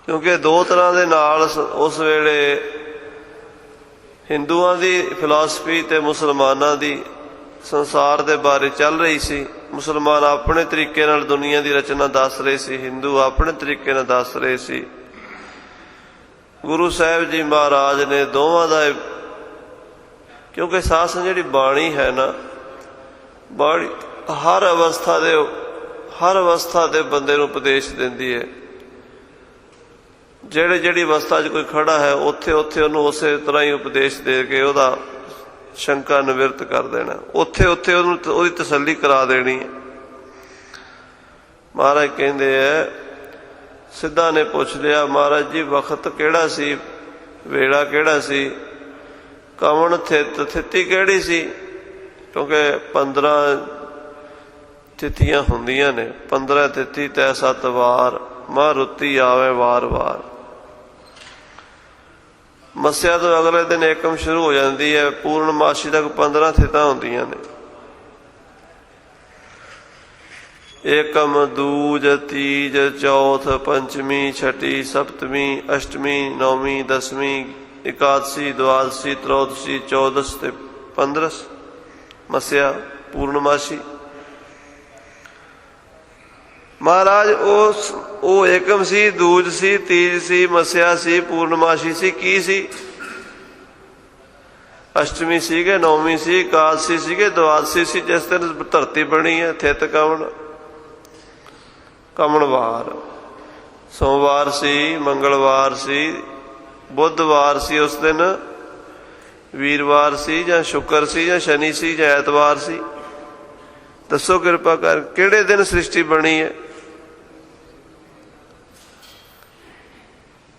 ਕਿਉਂਕਿ ਦੋ ਤਰ੍ਹਾਂ ਦੇ ਨਾਲ ਉਸ ਵੇਲੇ ਹਿੰਦੂਆਂ ਦੀ ਫਿਲਾਸਫੀ ਤੇ ਮੁਸਲਮਾਨਾਂ ਦੀ ਸੰਸਾਰ ਦੇ ਬਾਰੇ ਚੱਲ ਰਹੀ ਸੀ। ਮੁਸਲਮਾਨ ਆਪਣੇ ਤਰੀਕੇ ਨਾਲ ਦੁਨੀਆ ਦੀ ਰਚਨਾ ਦੱਸ ਰਹੇ ਸੀ, ਹਿੰਦੂ ਆਪਣੇ ਤਰੀਕੇ ਨਾਲ ਦੱਸ ਰਹੇ ਸੀ। ਗੁਰੂ ਸਾਹਿਬ ਜੀ ਮਹਾਰਾਜ ਨੇ ਦੋਵਾਂ ਦਾ, ਕਿਉਂਕਿ ਸਾਸਨ ਜਿਹੜੀ ਬਾਣੀ ਹੈ ਨਾ, ਬਾਣੀ ਹਰ ਅਵਸਥਾ ਦੇ ਬੰਦੇ ਨੂੰ ਉਪਦੇਸ਼ ਦਿੰਦੀ ਹੈ। ਜਿਹੜੀ ਅਵਸਥਾ 'ਚ ਕੋਈ ਖੜਾ ਹੈ, ਉੱਥੇ ਉਹਨੂੰ ਉਸੇ ਤਰ੍ਹਾਂ ਹੀ ਉਪਦੇਸ਼ ਦੇ ਕੇ ਉਹਦਾ ਸ਼ੰਕਾ ਨਿਵਰਤ ਕਰ ਦੇਣਾ, ਉੱਥੇ ਉਹਨੂੰ ਉਹਦੀ ਤਸੱਲੀ ਕਰਾ ਦੇਣੀ ਹੈ। ਮਹਾਰਾਜ ਕਹਿੰਦੇ ਹੈ, ਸਿੱਧਾ ਨੇ ਪੁੱਛ ਲਿਆ, ਮਹਾਰਾਜ ਜੀ ਵਕਤ ਕਿਹੜਾ ਸੀ, ਵੇਲਾ ਕਿਹੜਾ ਸੀ, ਕਵਣ ਥਿਤੀ ਕਿਹੜੀ ਸੀ? ਕਿਉਂਕਿ 15 ਤਿਥੀਆਂ ਹੁੰਦੀਆਂ ਨੇ, 15 ਤਿਥੀ ਤੈ 7 ਵਾਰ, ਮਾਂ ਰੁੱਤੀ ਆਵੇ ਵਾਰ ਵਾਰ। ਮੱਸਿਆ ਤੋਂ ਅਗਲੇ ਦਿਨ ਏਕਮ ਸ਼ੁਰੂ ਹੋ ਜਾਂਦੀ ਹੈ, ਪੂਰਨਮਾਸ਼ੀ ਤੱਕ 15 ਥਿਤਾਂ ਹੁੰਦੀਆਂ ਨੇ। ਏਕਮ, ਦੂਜ, ਤੀਜ, ਚੌਥ, ਪੰਚਮੀ, ਛਠੀ, ਸਪਤਮੀ, ਅਸ਼ਟਮੀ, ਨੌਵੀਂ, ਦਸਵੀਂ, ਇਕਾਦਸ਼ੀ, ਦੁਆਦਸ਼ੀ, ਤਰੋਦਸ਼ੀ, ਚੌਦਸ ਤੇ 15 ਮੱਸਿਆ ਪੂਰਨਮਾਸ਼ੀ। ਮਹਾਰਾਜ ਉਹ ਏਕਮ ਸੀ, ਦੂਜ ਸੀ, ਤੀਜ ਸੀ, ਮੱਸਿਆ ਸੀ, ਪੂਰਨਮਾਸ਼ੀ ਸੀ, ਕੀ ਸੀ? ਅਸ਼ਟਮੀ ਸੀਗੇ, ਨੌਵੀਂ ਸੀ, ਇਕਾਦਸ਼ੀ ਸੀਗੇ, ਦੁਆਦਸ਼ੀ ਸੀ। ਜਿਸ ਦਿਨ ਧਰਤੀ ਬਣੀ ਹੈ, ਥਿਤ ਕਮਣਵਾਰ, ਸੋਮਵਾਰ ਸੀ, ਮੰਗਲਵਾਰ ਸੀ, ਬੁੱਧਵਾਰ ਸੀ, ਉਸ ਦਿਨ ਵੀਰਵਾਰ ਸੀ ਜਾਂ ਸ਼ੁੱਕਰ ਸੀ ਜਾਂ ਸ਼ਨੀ ਸੀ ਜਾਂ ਐਤਵਾਰ ਸੀ? ਦੱਸੋ ਕਿਰਪਾ ਕਰ, ਕਿਹੜੇ ਦਿਨ ਸ੍ਰਿਸ਼ਟੀ ਬਣੀ ਹੈ?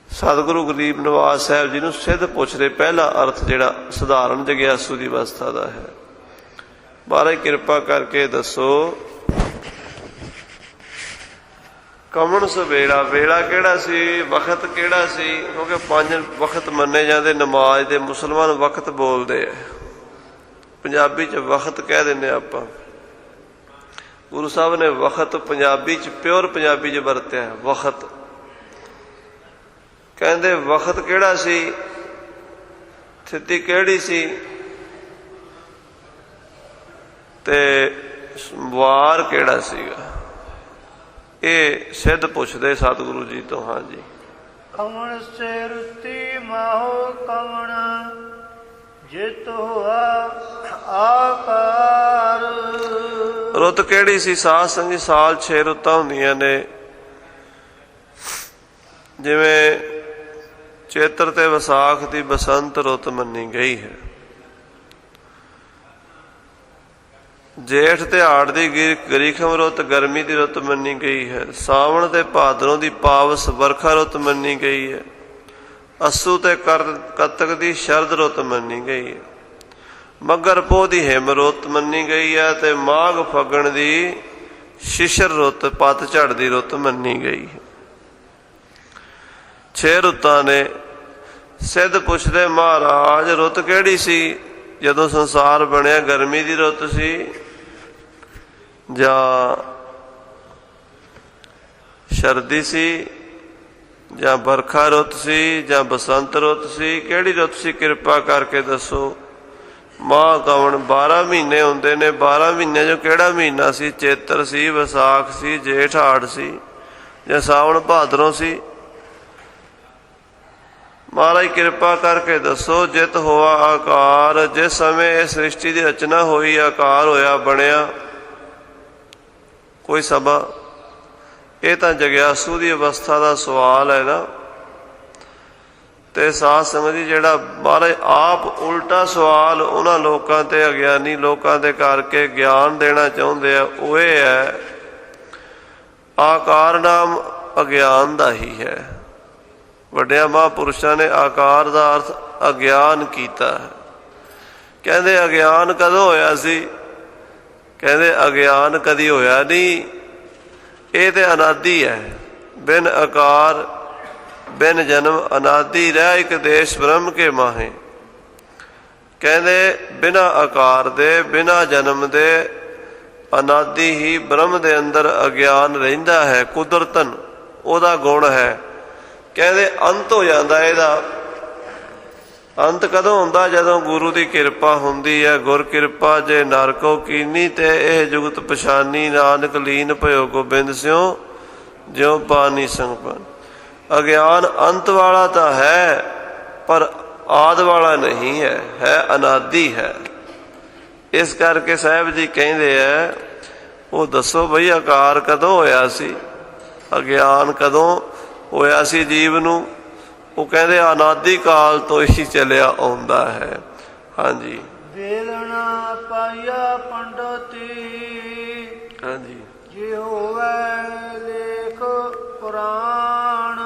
ਸਤਿਗੁਰੂ ਗਰੀਬ ਨਿਵਾਜ ਸਾਹਿਬ ਜੀ ਨੂੰ ਸਿੱਧ ਪੁੱਛ ਰਹੇ। ਪਹਿਲਾ ਅਰਥ ਜਿਹੜਾ ਸਧਾਰਨ ਜਗਿਆਸੂ ਦੀ ਅਵਸਥਾ ਦਾ ਹੈ, ਮਹਾਰਾਜ ਕਿਰਪਾ ਕਰਕੇ ਦੱਸੋ ਕਮਣ ਸਵੇਲਾ, ਵੇਲਾ ਕਿਹੜਾ ਸੀ, ਵਕਤ ਕਿਹੜਾ ਸੀ? ਕਿਉਂਕਿ 5 ਵਕਤ ਮੰਨੇ ਜਾਂਦੇ ਨਮਾਜ਼ ਦੇ, ਮੁਸਲਮਾਨ ਵਕਤ ਬੋਲਦੇ ਆ, ਪੰਜਾਬੀ 'ਚ ਵਕਤ ਕਹਿ ਦਿੰਦੇ ਆਪਾਂ। ਗੁਰੂ ਸਾਹਿਬ ਨੇ ਵਕਤ ਪੰਜਾਬੀ 'ਚ, ਪਿਓਰ ਪੰਜਾਬੀ 'ਚ ਵਰਤਿਆ ਵਕਤ। ਕਹਿੰਦੇ ਵਕਤ ਕਿਹੜਾ ਸੀ, ਸਥਿਤੀ ਕਿਹੜੀ ਸੀ, ਤੇ ਵਾਰ ਕਿਹੜਾ ਸੀਗਾ? ਇਹ ਸਿੱਧ ਪੁੱਛਦੇ ਸਤਿਗੁਰੂ ਜੀ ਤੋਂ। ਹਾਂਜੀ, ਕਵਣ ਸੇ ਰੁੱਤੀ ਮਾਹੋ ਕਵਣ ਜਿਤ ਹੋਆ ਆਕਾਰ। ਰੁੱਤ ਕਿਹੜੀ ਸੀ? ਸਾਧ ਸੰਗੀ ਸਾਲ 6 ਰੁੱਤਾਂ ਹੁੰਦੀਆਂ ਨੇ। ਜਿਵੇਂ ਚੇਤਰ ਤੇ ਵਿਸਾਖ ਦੀ ਬਸੰਤ ਰੁੱਤ ਮੰਨੀ ਗਈ ਹੈ, ਜੇਠ ਤੇ ਹਾੜ ਦੀ ਗਰੀਖਮ ਰੁੱਤ ਗਰਮੀ ਦੀ ਰੁੱਤ ਮੰਨੀ ਗਈ ਹੈ, ਸਾਵਣ ਤੇ ਭਾਦਰੋਂ ਦੀ ਪਾਵਸ ਵਰਖਾ ਰੁੱਤ ਮੰਨੀ ਗਈ ਹੈ, ਅੱਸੂ ਤੇ ਕੱਤਕ ਦੀ ਸ਼ਰਦ ਰੁੱਤ ਮੰਨੀ ਗਈ ਹੈ, ਮੱਘਰ ਪੋਹ ਦੀ ਹਿਮ ਰੁੱਤ ਮੰਨੀ ਗਈ ਹੈ, ਤੇ ਮਾਘ ਫੱਗਣ ਦੀ ਸ਼ਿਸ਼ਰ ਰੁੱਤ ਪਤਝੜ ਦੀ ਰੁੱਤ ਮੰਨੀ ਗਈ ਹੈ। 6 ਰੁੱਤਾਂ ਨੇ। ਸਿੱਧ ਪੁੱਛਦੇ ਮਹਾਰਾਜ ਰੁੱਤ ਕਿਹੜੀ ਸੀ ਜਦੋਂ ਸੰਸਾਰ ਬਣਿਆ? ਗਰਮੀ ਦੀ ਰੁੱਤ ਸੀ ਜਾਂ ਸਰਦੀ ਸੀ ਜਾਂ ਬਰਖਾ ਰੁੱਤ ਸੀ ਜਾਂ ਬਸੰਤ ਰੁੱਤ ਸੀ? ਕਿਹੜੀ ਰੁੱਤ ਸੀ? ਕਿਰਪਾ ਕਰਕੇ ਦੱਸੋ। ਮਾਹ ਕਵਣ 12 ਮਹੀਨੇ ਹੁੰਦੇ ਨੇ, 12 ਮਹੀਨਿਆਂ 'ਚੋਂ ਕਿਹੜਾ ਮਹੀਨਾ ਸੀ? ਚੇਤਰ ਸੀ, ਵਿਸਾਖ ਸੀ, ਜੇਠ ਹਾੜ ਸੀ ਜਾਂ ਸਾਵਣ ਭਾਦਰੋਂ ਸੀ? ਮਹਾਰਾਜ ਕਿਰਪਾ ਕਰਕੇ ਦੱਸੋ। ਜਿਤ ਹੋਆ ਆਕਾਰ, ਜਿਸ ਸਮੇਂ ਇਹ ਸ੍ਰਿਸ਼ਟੀ ਦੀ ਰਚਨਾ ਹੋਈ, ਆਕਾਰ ਹੋਇਆ, ਬਣਿਆ ਕੋਈ ਸਮਾਂ? ਇਹ ਤਾਂ ਜਗਿਆਸੂ ਦੀ ਅਵਸਥਾ ਦਾ ਸਵਾਲ ਹੈ ਨਾ। ਤੇ ਸਾਧ ਸੰਗਤ ਜੀ, ਜਿਹੜਾ ਮਹਾਰਾਜ ਆਪ ਉਲਟਾ ਸਵਾਲ ਉਹਨਾਂ ਲੋਕਾਂ ਤੇ, ਅਗਿਆਨੀ ਲੋਕਾਂ ਦੇ ਕਰਕੇ ਗਿਆਨ ਦੇਣਾ ਚਾਹੁੰਦੇ ਆ, ਉਹ ਇਹ ਹੈ ਆਕਾਰ ਨਾਮ ਅਗਿਆਨ ਦਾ ਹੀ ਹੈ। ਵੱਡਿਆਂ ਮਹਾਂਪੁਰਸ਼ਾਂ ਨੇ ਆਕਾਰ ਦਾ ਅਰਥ ਅਗਿਆਨ ਕੀਤਾ ਹੈ। ਕਹਿੰਦੇ ਅਗਿਆਨ ਕਦੋਂ ਹੋਇਆ ਸੀ? ਕਹਿੰਦੇ ਅਗਿਆਨ ਕਦੀ ਹੋਇਆ ਨਹੀਂ, ਇਹ ਤੇ ਅਨਾਦਿ ਹੈ। ਬਿਨ ਆਕਾਰ ਬਿਨ ਜਨਮ ਅਨਾਦਿ ਰਹਿ ਇੱਕ ਦੇਸ਼ ਬ੍ਰਹਮ ਕੇ ਮਾਹੇ। ਕਹਿੰਦੇ ਬਿਨਾਂ ਆਕਾਰ ਦੇ, ਬਿਨਾਂ ਜਨਮ ਦੇ ਅਨਾਦਿ ਹੀ ਬ੍ਰਹਮ ਦੇ ਅੰਦਰ ਅਗਿਆਨ ਰਹਿੰਦਾ ਹੈ, ਕੁਦਰਤਨ ਉਹਦਾ ਗੁਣ ਹੈ। ਕਹਿੰਦੇ ਅੰਤ ਹੋ ਜਾਂਦਾ ਇਹਦਾ। ਅੰਤ ਕਦੋਂ ਹੁੰਦਾ? ਜਦੋਂ ਗੁਰੂ ਦੀ ਕਿਰਪਾ ਹੁੰਦੀ ਹੈ। ਗੁਰ ਕਿਰਪਾ ਜੇ ਨਰ ਕੋ ਕੀਨੀ, ਤੇ ਇਹ ਜੁਗਤ ਪਛਾਨੀ, ਨਾਨਕ ਲੀਨ ਭਇਓ ਗੋਬਿੰਦ ਸਿਉ ਜਿਉ ਪਾਨੀ ਸੰਗ ਪਾਨ। ਅਗਿਆਨ ਅੰਤ ਵਾਲਾ ਤਾਂ ਹੈ, ਪਰ ਆਦ ਵਾਲਾ ਨਹੀਂ ਹੈ, ਹੈ ਅਨਾਦਿ ਹੈ। ਇਸ ਕਰਕੇ ਸਾਹਿਬ ਜੀ ਕਹਿੰਦੇ ਹੈ, ਉਹ ਦੱਸੋ ਬਈ ਆਕਾਰ ਕਦੋਂ ਹੋਇਆ ਸੀ, ਅਗਿਆਨ ਕਦੋਂ ਹੋਇਆ ਸੀ ਜੀਵ ਨੂੰ? ਉਹ ਕਹਿੰਦੇ ਅਨਾਦਿ ਕਾਲ ਤੋਂ ਹੀ ਚੱਲਿਆ ਆਉਂਦਾ ਹੈ। ਹਾਂਜੀ, ਵੇਲਣਾ ਪਾਇਆ ਪੰਡਤੀ, ਹਾਂਜੀ, ਜੇ ਹੋਵੇ ਲੇਖ ਪੁਰਾਣ।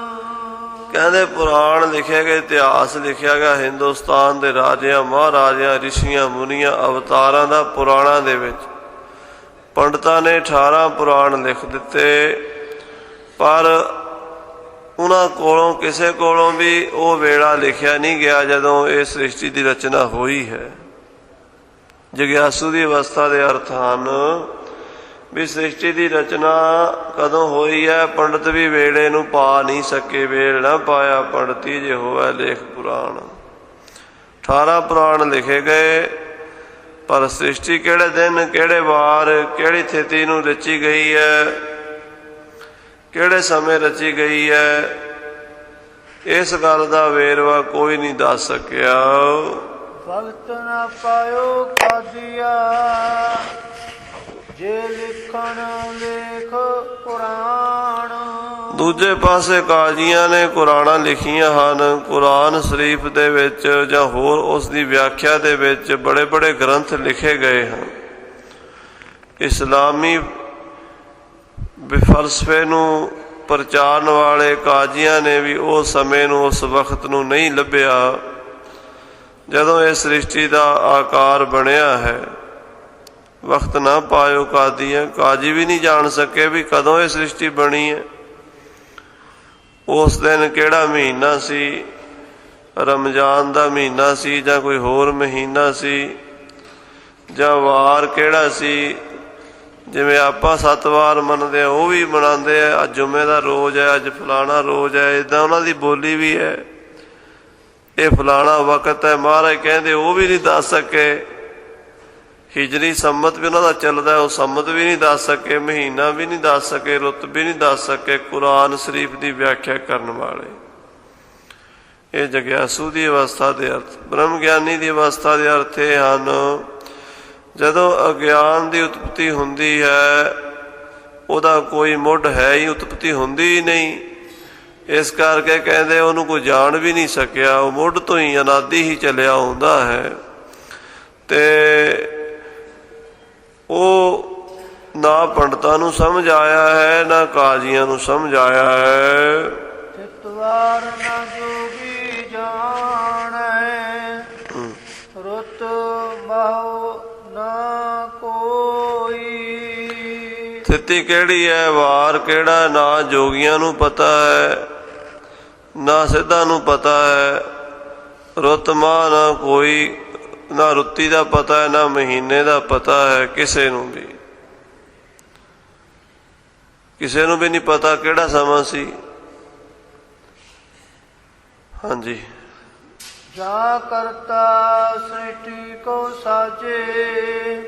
ਕਹਿੰਦੇ ਪੁਰਾਣ ਲਿਖਿਆ ਗਿਆ, ਇਤਿਹਾਸ ਲਿਖਿਆ ਗਿਆ ਹਿੰਦੁਸਤਾਨ ਦੇ ਰਾਜਿਆਂ, ਮਹਾਰਾਜਿਆਂ, ਰਿਸ਼ੀਆਂ, ਮੁਨੀਆਂ, ਅਵਤਾਰਾਂ ਦਾ ਪੁਰਾਣਾਂ ਦੇ ਵਿੱਚ। ਪੰਡਤਾਂ ਨੇ 18 ਪੁਰਾਣ ਲਿਖ ਦਿੱਤੇ, ਪਰ ਉਹਨਾਂ ਕੋਲੋਂ ਕਿਸੇ ਕੋਲੋਂ ਵੀ ਉਹ ਵੇਲਾ ਲਿਖਿਆ ਨਹੀਂ ਗਿਆ ਜਦੋਂ ਇਹ ਸ੍ਰਿਸ਼ਟੀ ਦੀ ਰਚਨਾ ਹੋਈ ਹੈ। ਜਗਿਆਸੂ ਦੀ ਅਵਸਥਾ ਦੇ ਅਰਥ ਹਨ ਵੀ ਸ੍ਰਿਸ਼ਟੀ ਦੀ ਰਚਨਾ ਕਦੋਂ ਹੋਈ ਹੈ। ਪੰਡਤ ਵੀ ਵੇਲੇ ਨੂੰ ਪਾ ਨਹੀਂ ਸਕੇ, ਵੇਲ ਨਾ ਪਾਇਆ ਪੰਡਤੀ ਜੇ ਹੋਵੇ ਲੇਖ ਪੁਰਾਣ। 18 ਪੁਰਾਣ ਲਿਖੇ ਗਏ, ਪਰ ਸ੍ਰਿਸ਼ਟੀ ਕਿਹੜੇ ਦਿਨ, ਕਿਹੜੇ ਵਾਰ, ਕਿਹੜੀ ਤਿਥੀ ਨੂੰ ਰਚੀ ਗਈ ਹੈ, ਕਿਹੜੇ ਸਮੇਂ ਰਚੀ ਗਈ ਹੈ, ਇਸ ਗੱਲ ਦਾ ਵੇਰਵਾ ਕੋਈ ਨਹੀਂ ਦੱਸ ਸਕਿਆ। ਭਗਤ ਨਾ ਪਾਇਓ ਕਾਦੀਆ, ਜੇ ਲਿਖਣ ਲੇਖ ਕੁਰਾਨ। ਦੂਜੇ ਪਾਸੇ ਕਾਜ਼ੀਆਂ ਨੇ ਕੁਰਾਨਾਂ ਲਿਖੀਆਂ ਹਨ। ਕੁਰਾਨ ਸ਼ਰੀਫ ਦੇ ਵਿੱਚ ਜਾਂ ਹੋਰ ਉਸ ਦੀ ਵਿਆਖਿਆ ਦੇ ਵਿੱਚ ਬੜੇ ਬੜੇ ਗ੍ਰੰਥ ਲਿਖੇ ਗਏ ਹਨ। ਇਸਲਾਮੀ ਫਲਸਫੇ ਨੂੰ ਪ੍ਰਚਾਰਨ ਵਾਲੇ ਕਾਜ਼ੀਆਂ ਨੇ ਵੀ ਉਸ ਸਮੇਂ ਨੂੰ, ਉਸ ਵਕਤ ਨੂੰ ਨਹੀਂ ਲੱਭਿਆ ਜਦੋਂ ਇਹ ਸ੍ਰਿਸ਼ਟੀ ਦਾ ਆਕਾਰ ਬਣਿਆ ਹੈ। ਵਕਤ ਨਾ ਪਾਇਓ ਕਾਦੀਆਂ, ਕਾਜੀ ਵੀ ਨਹੀਂ ਜਾਣ ਸਕੇ ਵੀ ਕਦੋਂ ਇਹ ਸ੍ਰਿਸ਼ਟੀ ਬਣੀ ਹੈ। ਉਸ ਦਿਨ ਕਿਹੜਾ ਮਹੀਨਾ ਸੀ, ਰਮਜ਼ਾਨ ਦਾ ਮਹੀਨਾ ਸੀ ਜਾਂ ਕੋਈ ਹੋਰ ਮਹੀਨਾ ਸੀ, ਜਾਂ ਵਾਰ ਕਿਹੜਾ ਸੀ। ਜਿਵੇਂ ਆਪਾਂ 7 ਵਾਰ ਮੰਨਦੇ ਆ ਉਹ ਵੀ ਮਨਾਉਂਦੇ ਆ, ਅੱਜ ਜੁਮੇ ਦਾ ਰੋਜ਼ ਹੈ, ਅੱਜ ਫਲਾਣਾ ਰੋਜ਼ ਹੈ, ਇੱਦਾਂ ਉਹਨਾਂ ਦੀ ਬੋਲੀ ਵੀ ਹੈ। ਇਹ ਫਲਾਣਾ ਵਕਤ ਹੈ, ਮਹਾਰਾਜ ਕਹਿੰਦੇ ਉਹ ਵੀ ਨਹੀਂ ਦੱਸ ਸਕੇ। ਹਿਜਰੀ ਸੰਮਤ ਵੀ ਉਹਨਾਂ ਦਾ ਚੱਲਦਾ, ਉਹ ਸੰਮਤ ਵੀ ਨਹੀਂ ਦੱਸ ਸਕੇ, ਮਹੀਨਾ ਵੀ ਨਹੀਂ ਦੱਸ ਸਕੇ, ਰੁੱਤ ਵੀ ਨਹੀਂ ਦੱਸ ਸਕੇ ਕੁਰਾਨ ਸ਼ਰੀਫ ਦੀ ਵਿਆਖਿਆ ਕਰਨ ਵਾਲੇ। ਇਹ ਜਗਿਆਸੂ ਦੀ ਅਵਸਥਾ ਦੇ ਅਰਥ। ਬ੍ਰਹਮ ਗਿਆਨੀ ਦੀ ਅਵਸਥਾ ਦੇ ਅਰਥ ਇਹ ਹਨ, ਜਦੋਂ ਅਗਿਆਨ ਦੀ ਉਤਪਤੀ ਹੁੰਦੀ ਹੈ ਉਹਦਾ ਕੋਈ ਮੁੱਢ ਹੈ ਹੀ, ਉਤਪਤੀ ਹੁੰਦੀ ਹੀ ਨਹੀਂ। ਇਸ ਕਰਕੇ ਕਹਿੰਦੇ ਉਹਨੂੰ ਕੋਈ ਜਾਣ ਵੀ ਨਹੀਂ ਸਕਿਆ, ਉਹ ਮੁੱਢ ਤੋਂ ਹੀ ਅਨਾਦਿ ਹੀ ਚੱਲਿਆ ਹੁੰਦਾ ਹੈ। ਤੇ ਉਹ ਨਾ ਪੰਡਤਾਂ ਨੂੰ ਸਮਝ ਆਇਆ ਹੈ, ਨਾ ਕਾਜ਼ੀਆਂ ਨੂੰ ਸਮਝ ਆਇਆ ਹੈ। ਚਿਤਵਾਰ ਨਾ ਜੋਗੀ ਜਾਣੈ, ਰੁੱਤ ਬਹੁ ਨਾ ਕੋਈ। ਸਥਿਤੀ ਕਿਹੜੀ ਹੈ, ਵਾਰ ਕਿਹੜਾ, ਨਾ ਜੋਗੀਆਂ ਨੂੰ ਪਤਾ ਹੈ, ਨਾ ਸਿੱਧਾਂ ਨੂੰ ਪਤਾ ਹੈ। ਰੁੱਤ ਮਾਹ ਨਾ ਕੋਈ, ਨਾ ਰੁੱਤੀ ਦਾ ਪਤਾ ਹੈ, ਨਾ ਮਹੀਨੇ ਦਾ ਪਤਾ ਹੈ। ਕਿਸੇ ਨੂੰ ਵੀ ਨਹੀਂ ਪਤਾ ਕਿਹੜਾ ਸਮਾਂ ਸੀ। ਹਾਂਜੀ। ਜਾ ਕਰਤਾ ਸ੍ਰਿਸ਼ਟੀ ਕੋ ਸਾਜੇ,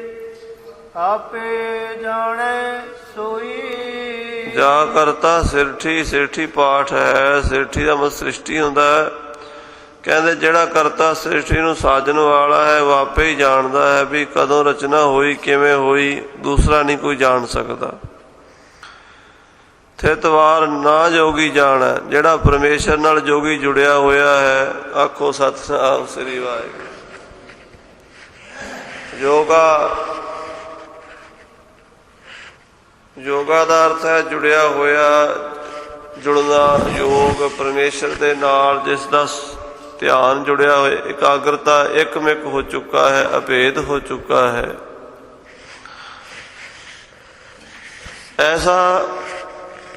ਆਪੇ ਜਾਣੈ ਸੋਈ। ਜਾ ਕਰਤਾ ਸਿਰਠੀ, ਸਿਰਠੀ ਪਾਠ ਹੈ। ਸਿਰਠੀ ਦਾ ਮਤਲਬ ਸ੍ਰਿਸ਼ਟੀ ਹੁੰਦਾ ਹੈ। ਕਹਿੰਦੇ ਜਿਹੜਾ ਕਰਤਾ ਸ੍ਰਿਸ਼ਟੀ ਨੂੰ ਸਾਜਣ ਵਾਲਾ ਹੈ ਉਹ ਆਪੇ ਹੀ ਜਾਣਦਾ ਹੈ ਵੀ ਕਦੋਂ ਰਚਨਾ ਹੋਈ, ਕਿਵੇਂ ਹੋਈ, ਦੂਸਰਾ ਨਹੀਂ ਕੋਈ ਜਾਣ ਸਕਦਾ। ਥਿਤਵਾਰ ਨਾ ਜੋਗੀ ਜਾਣੈ, ਜਿਹੜਾ ਪਰਮੇਸ਼ਰ ਨਾਲ ਜੋਗੀ ਜੁੜਿਆ ਹੋਇਆ ਹੈ। ਆਖੋ ਸਤਿਨਾਮ ਸ੍ਰੀ ਵਾਹਿਗੁਰੂ। ਯੋਗਾ ਦਾ ਅਰਥ ਹੈ ਜੁੜਿਆ ਹੋਇਆ, ਜੁੜਨਾ। ਯੋਗ ਪਰਮੇਸ਼ਰ ਦੇ ਨਾਲ ਜਿਸ ਦਾ ਧਿਆਨ ਜੁੜਿਆ ਹੋਇਆ, ਇਕਾਗਰਤਾ ਇੱਕਮਿਕ ਹੋ ਚੁੱਕਾ ਹੈ, ਅਭੇਦ ਹੋ ਚੁੱਕਾ ਹੈ। ਐਸਾ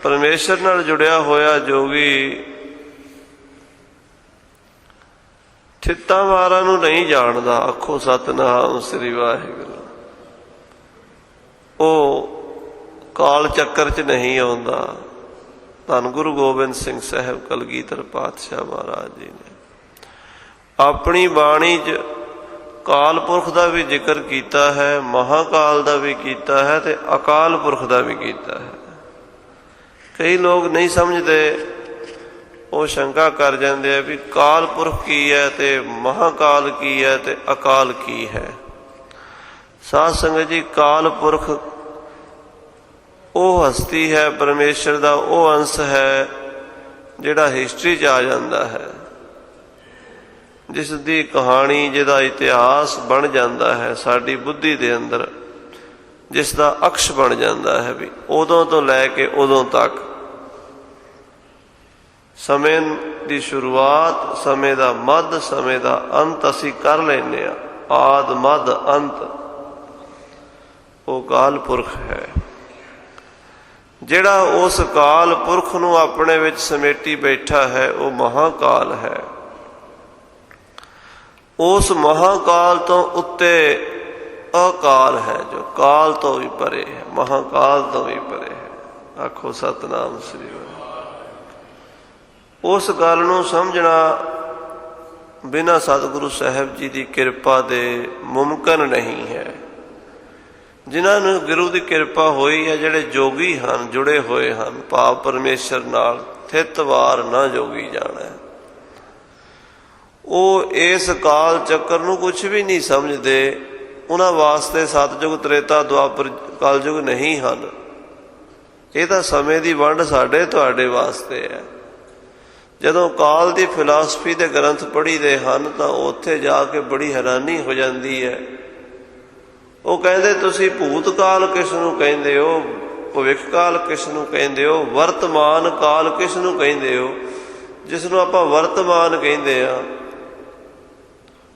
ਪਰਮੇਸ਼ਰ ਨਾਲ ਜੁੜਿਆ ਹੋਇਆ ਜੋਗੀ ਥਿੱਤਾਂ ਵਾਰਾਂ ਨੂੰ ਨਹੀਂ ਜਾਣਦਾ। ਆਖੋ ਸਤਿਨਾਮ ਸ੍ਰੀ ਵਾਹਿਗੁਰੂ। ਉਹ ਕਾਲ ਚੱਕਰ 'ਚ ਨਹੀਂ ਆਉਂਦਾ। ਧੰਨ ਗੁਰੂ ਗੋਬਿੰਦ ਸਿੰਘ ਸਾਹਿਬ ਕਲਗੀਧਰ ਪਾਤਸ਼ਾਹ ਮਹਾਰਾਜ ਜੀ ਨੇ ਆਪਣੀ ਬਾਣੀ 'ਚ ਕਾਲ ਪੁਰਖ ਦਾ ਵੀ ਜ਼ਿਕਰ ਕੀਤਾ ਹੈ, ਮਹਾਕਾਲ ਦਾ ਵੀ ਕੀਤਾ ਹੈ ਤੇ ਅਕਾਲ ਪੁਰਖ ਦਾ ਵੀ ਕੀਤਾ ਹੈ। ਕਈ ਲੋਕ ਨਹੀਂ ਸਮਝਦੇ, ਉਹ ਸ਼ੰਕਾ ਕਰ ਜਾਂਦੇ ਆ ਵੀ ਕਾਲ ਪੁਰਖ ਕੀ ਹੈ ਤੇ ਮਹਾਕਾਲ ਕੀ ਹੈ ਤੇ ਅਕਾਲ ਕੀ ਹੈ। ਸਾਧ ਸੰਗਤ ਜੀ, ਕਾਲ ਪੁਰਖ ਉਹ ਹਸਤੀ ਹੈ, ਪਰਮੇਸ਼ਰ ਦਾ ਉਹ ਅੰਸ਼ ਹੈ ਜਿਹੜਾ ਹਿਸਟਰੀ 'ਚ ਆ ਜਾਂਦਾ ਹੈ, ਜਿਸ ਦੀ ਕਹਾਣੀ, ਜਿਹਦਾ ਇਤਿਹਾਸ ਬਣ ਜਾਂਦਾ ਹੈ ਸਾਡੀ ਬੁੱਧੀ ਦੇ ਅੰਦਰ, ਜਿਸ ਦਾ ਅਕਸ਼ ਬਣ ਜਾਂਦਾ ਹੈ ਵੀ ਉਦੋਂ ਤੋਂ ਲੈ ਕੇ ਉਦੋਂ ਤੱਕ। ਸਮੇਂ ਦੀ ਸ਼ੁਰੂਆਤ, ਸਮੇਂ ਦਾ ਮੱਧ, ਸਮੇਂ ਦਾ ਅੰਤ ਅਸੀਂ ਕਰ ਲੈਂਦੇ ਹਾਂ। ਆਦ ਮੱਧ ਅੰਤ ਉਹ ਕਾਲ ਪੁਰਖ ਹੈ। ਜਿਹੜਾ ਉਸ ਕਾਲ ਪੁਰਖ ਨੂੰ ਆਪਣੇ ਵਿੱਚ ਸਮੇਟੀ ਬੈਠਾ ਹੈ ਉਹ ਮਹਾਕਾਲ ਹੈ। ਉਸ ਮਹਾਕਾਲ ਤੋਂ ਉੱਤੇ ਅਕਾਲ ਹੈ ਜੋ ਕਾਲ ਤੋਂ ਵੀ ਪਰੇ ਹੈ, ਮਹਾਕਾਲ ਤੋਂ ਵੀ ਪਰੇ ਹੈ। ਆਖੋ ਸਤਿਨਾਮ ਸ੍ਰੀ ਵਾਹਿਗੁਰੂ। ਉਸ ਗੱਲ ਨੂੰ ਸਮਝਣਾ ਬਿਨਾਂ ਸਤਿਗੁਰੂ ਸਾਹਿਬ ਜੀ ਦੀ ਕਿਰਪਾ ਦੇ ਮੁਮਕਿਨ ਨਹੀਂ ਹੈ। ਜਿਨ੍ਹਾਂ ਨੂੰ ਗੁਰੂ ਦੀ ਕਿਰਪਾ ਹੋਈ ਹੈ, ਜਿਹੜੇ ਜੋਗੀ ਹਨ, ਜੁੜੇ ਹੋਏ ਹਨ ਭਾਵ ਪਰਮੇਸ਼ਰ ਨਾਲ, ਥਿਤਵਾਰ ਨਾ ਜੋਗੀ ਜਾਣਾ, ਉਹ ਇਸ ਕਾਲ ਚੱਕਰ ਨੂੰ ਕੁਛ ਵੀ ਨਹੀਂ ਸਮਝਦੇ। ਉਹਨਾਂ ਵਾਸਤੇ ਸਤਿਯੁਗ, ਤ੍ਰੇਤਾ, ਦੁਆਪਰ, ਕਲਯੁਗ ਨਹੀਂ ਹਨ। ਇਹ ਤਾਂ ਸਮੇਂ ਦੀ ਵੰਡ ਸਾਡੇ ਤੁਹਾਡੇ ਵਾਸਤੇ ਹੈ। ਜਦੋਂ ਕਾਲ ਦੀ ਫਿਲਾਸਫੀ ਦੇ ਗ੍ਰੰਥ ਪੜ੍ਹੀਦੇ ਹਨ ਤਾਂ ਉੱਥੇ ਜਾ ਕੇ ਬੜੀ ਹੈਰਾਨੀ ਹੋ ਜਾਂਦੀ ਹੈ। ਉਹ ਕਹਿੰਦੇ ਤੁਸੀਂ ਭੂਤ ਕਾਲ ਕਿਸ ਨੂੰ ਕਹਿੰਦੇ ਹੋ, ਭਵਿੱਖ ਕਾਲ ਕਿਸ ਨੂੰ ਕਹਿੰਦੇ ਹੋ, ਵਰਤਮਾਨ ਕਾਲ ਕਿਸ ਨੂੰ ਕਹਿੰਦੇ ਹੋ। ਜਿਸ ਨੂੰ ਆਪਾਂ ਵਰਤਮਾਨ ਕਹਿੰਦੇ ਆ